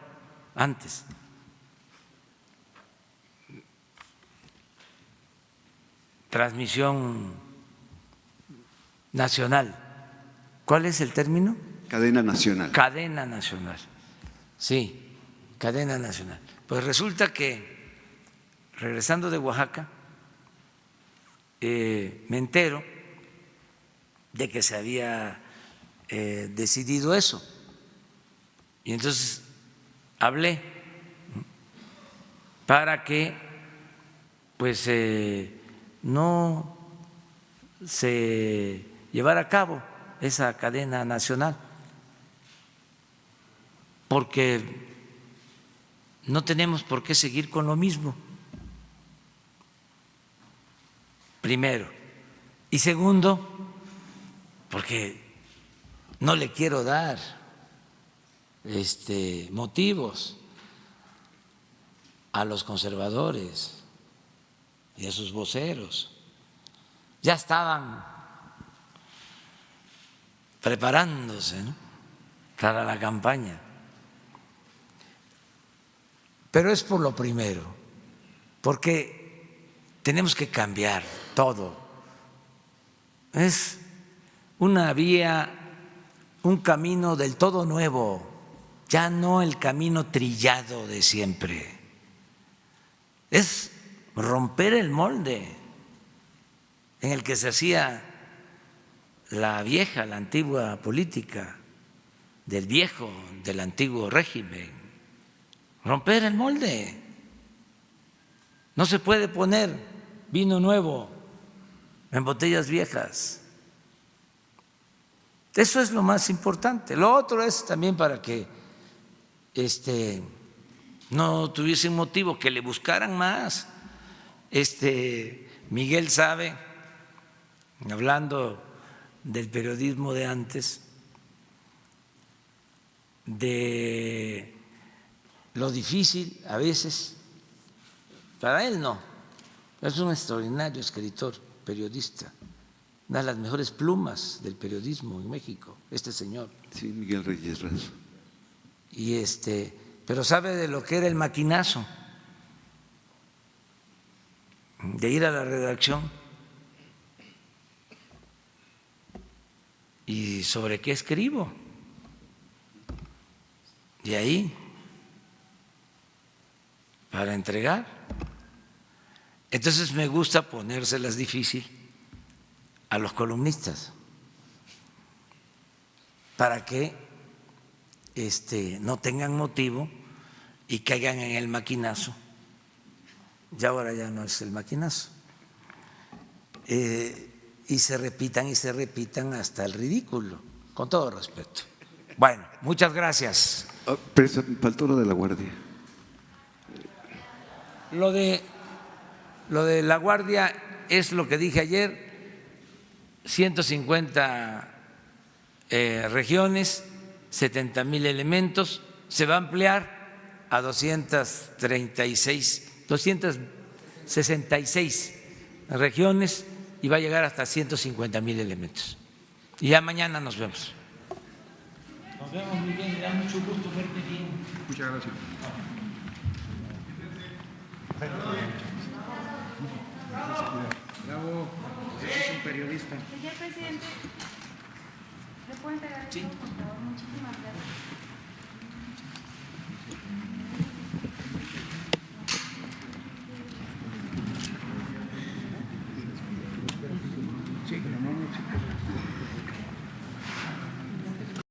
antes. Transmisión nacional. ¿Cuál es el término? Cadena nacional. Cadena nacional. Sí, cadena nacional. Pues resulta que regresando de Oaxaca me entero de que se había decidido eso. Y entonces hablé para que pues no se llevara a cabo esa cadena nacional, porque no tenemos por qué seguir con lo mismo, primero. Y segundo, porque no le quiero dar motivos a los conservadores y a sus voceros. Ya estaban preparándose, ¿no?, para la campaña. Pero es por lo primero, porque tenemos que cambiar todo. Es una vía, un camino del todo nuevo, ya no el camino trillado de siempre. Es romper el molde en el que se hacía la vieja, la antigua política del viejo, del antiguo régimen. Romper el molde. No se puede poner vino nuevo en botellas viejas. Eso es lo más importante. Lo otro es también para que no tuviesen motivo, que le buscaran más. Miguel sabe, hablando del periodismo de antes, de lo difícil a veces, para él no, es un extraordinario escritor, periodista, una de las mejores plumas del periodismo en México, este señor. Sí, Miguel Reyes Razo. Y pero sabe de lo que era el maquinazo, de ir a la redacción y sobre qué escribo. De ahí para entregar. Entonces me gusta ponérselas difícil a los columnistas para que no tengan motivo y caigan en el maquinazo. Y ahora ya no es el maquinazo. Y se repitan hasta el ridículo, con todo respeto. Bueno, muchas gracias. Pero faltó lo de la Guardia. Lo de la Guardia es lo que dije ayer, 150 regiones, 70,000 elementos, se va a ampliar a 266 regiones y va a llegar hasta 150,000 elementos. Y ya mañana nos vemos. Nos vemos muy bien, me da mucho gusto verte bien. Muchas gracias. Bravo, es un periodista. Señor presidente, ¿le pueden pegar? Sí. Por favor, muchísimas gracias.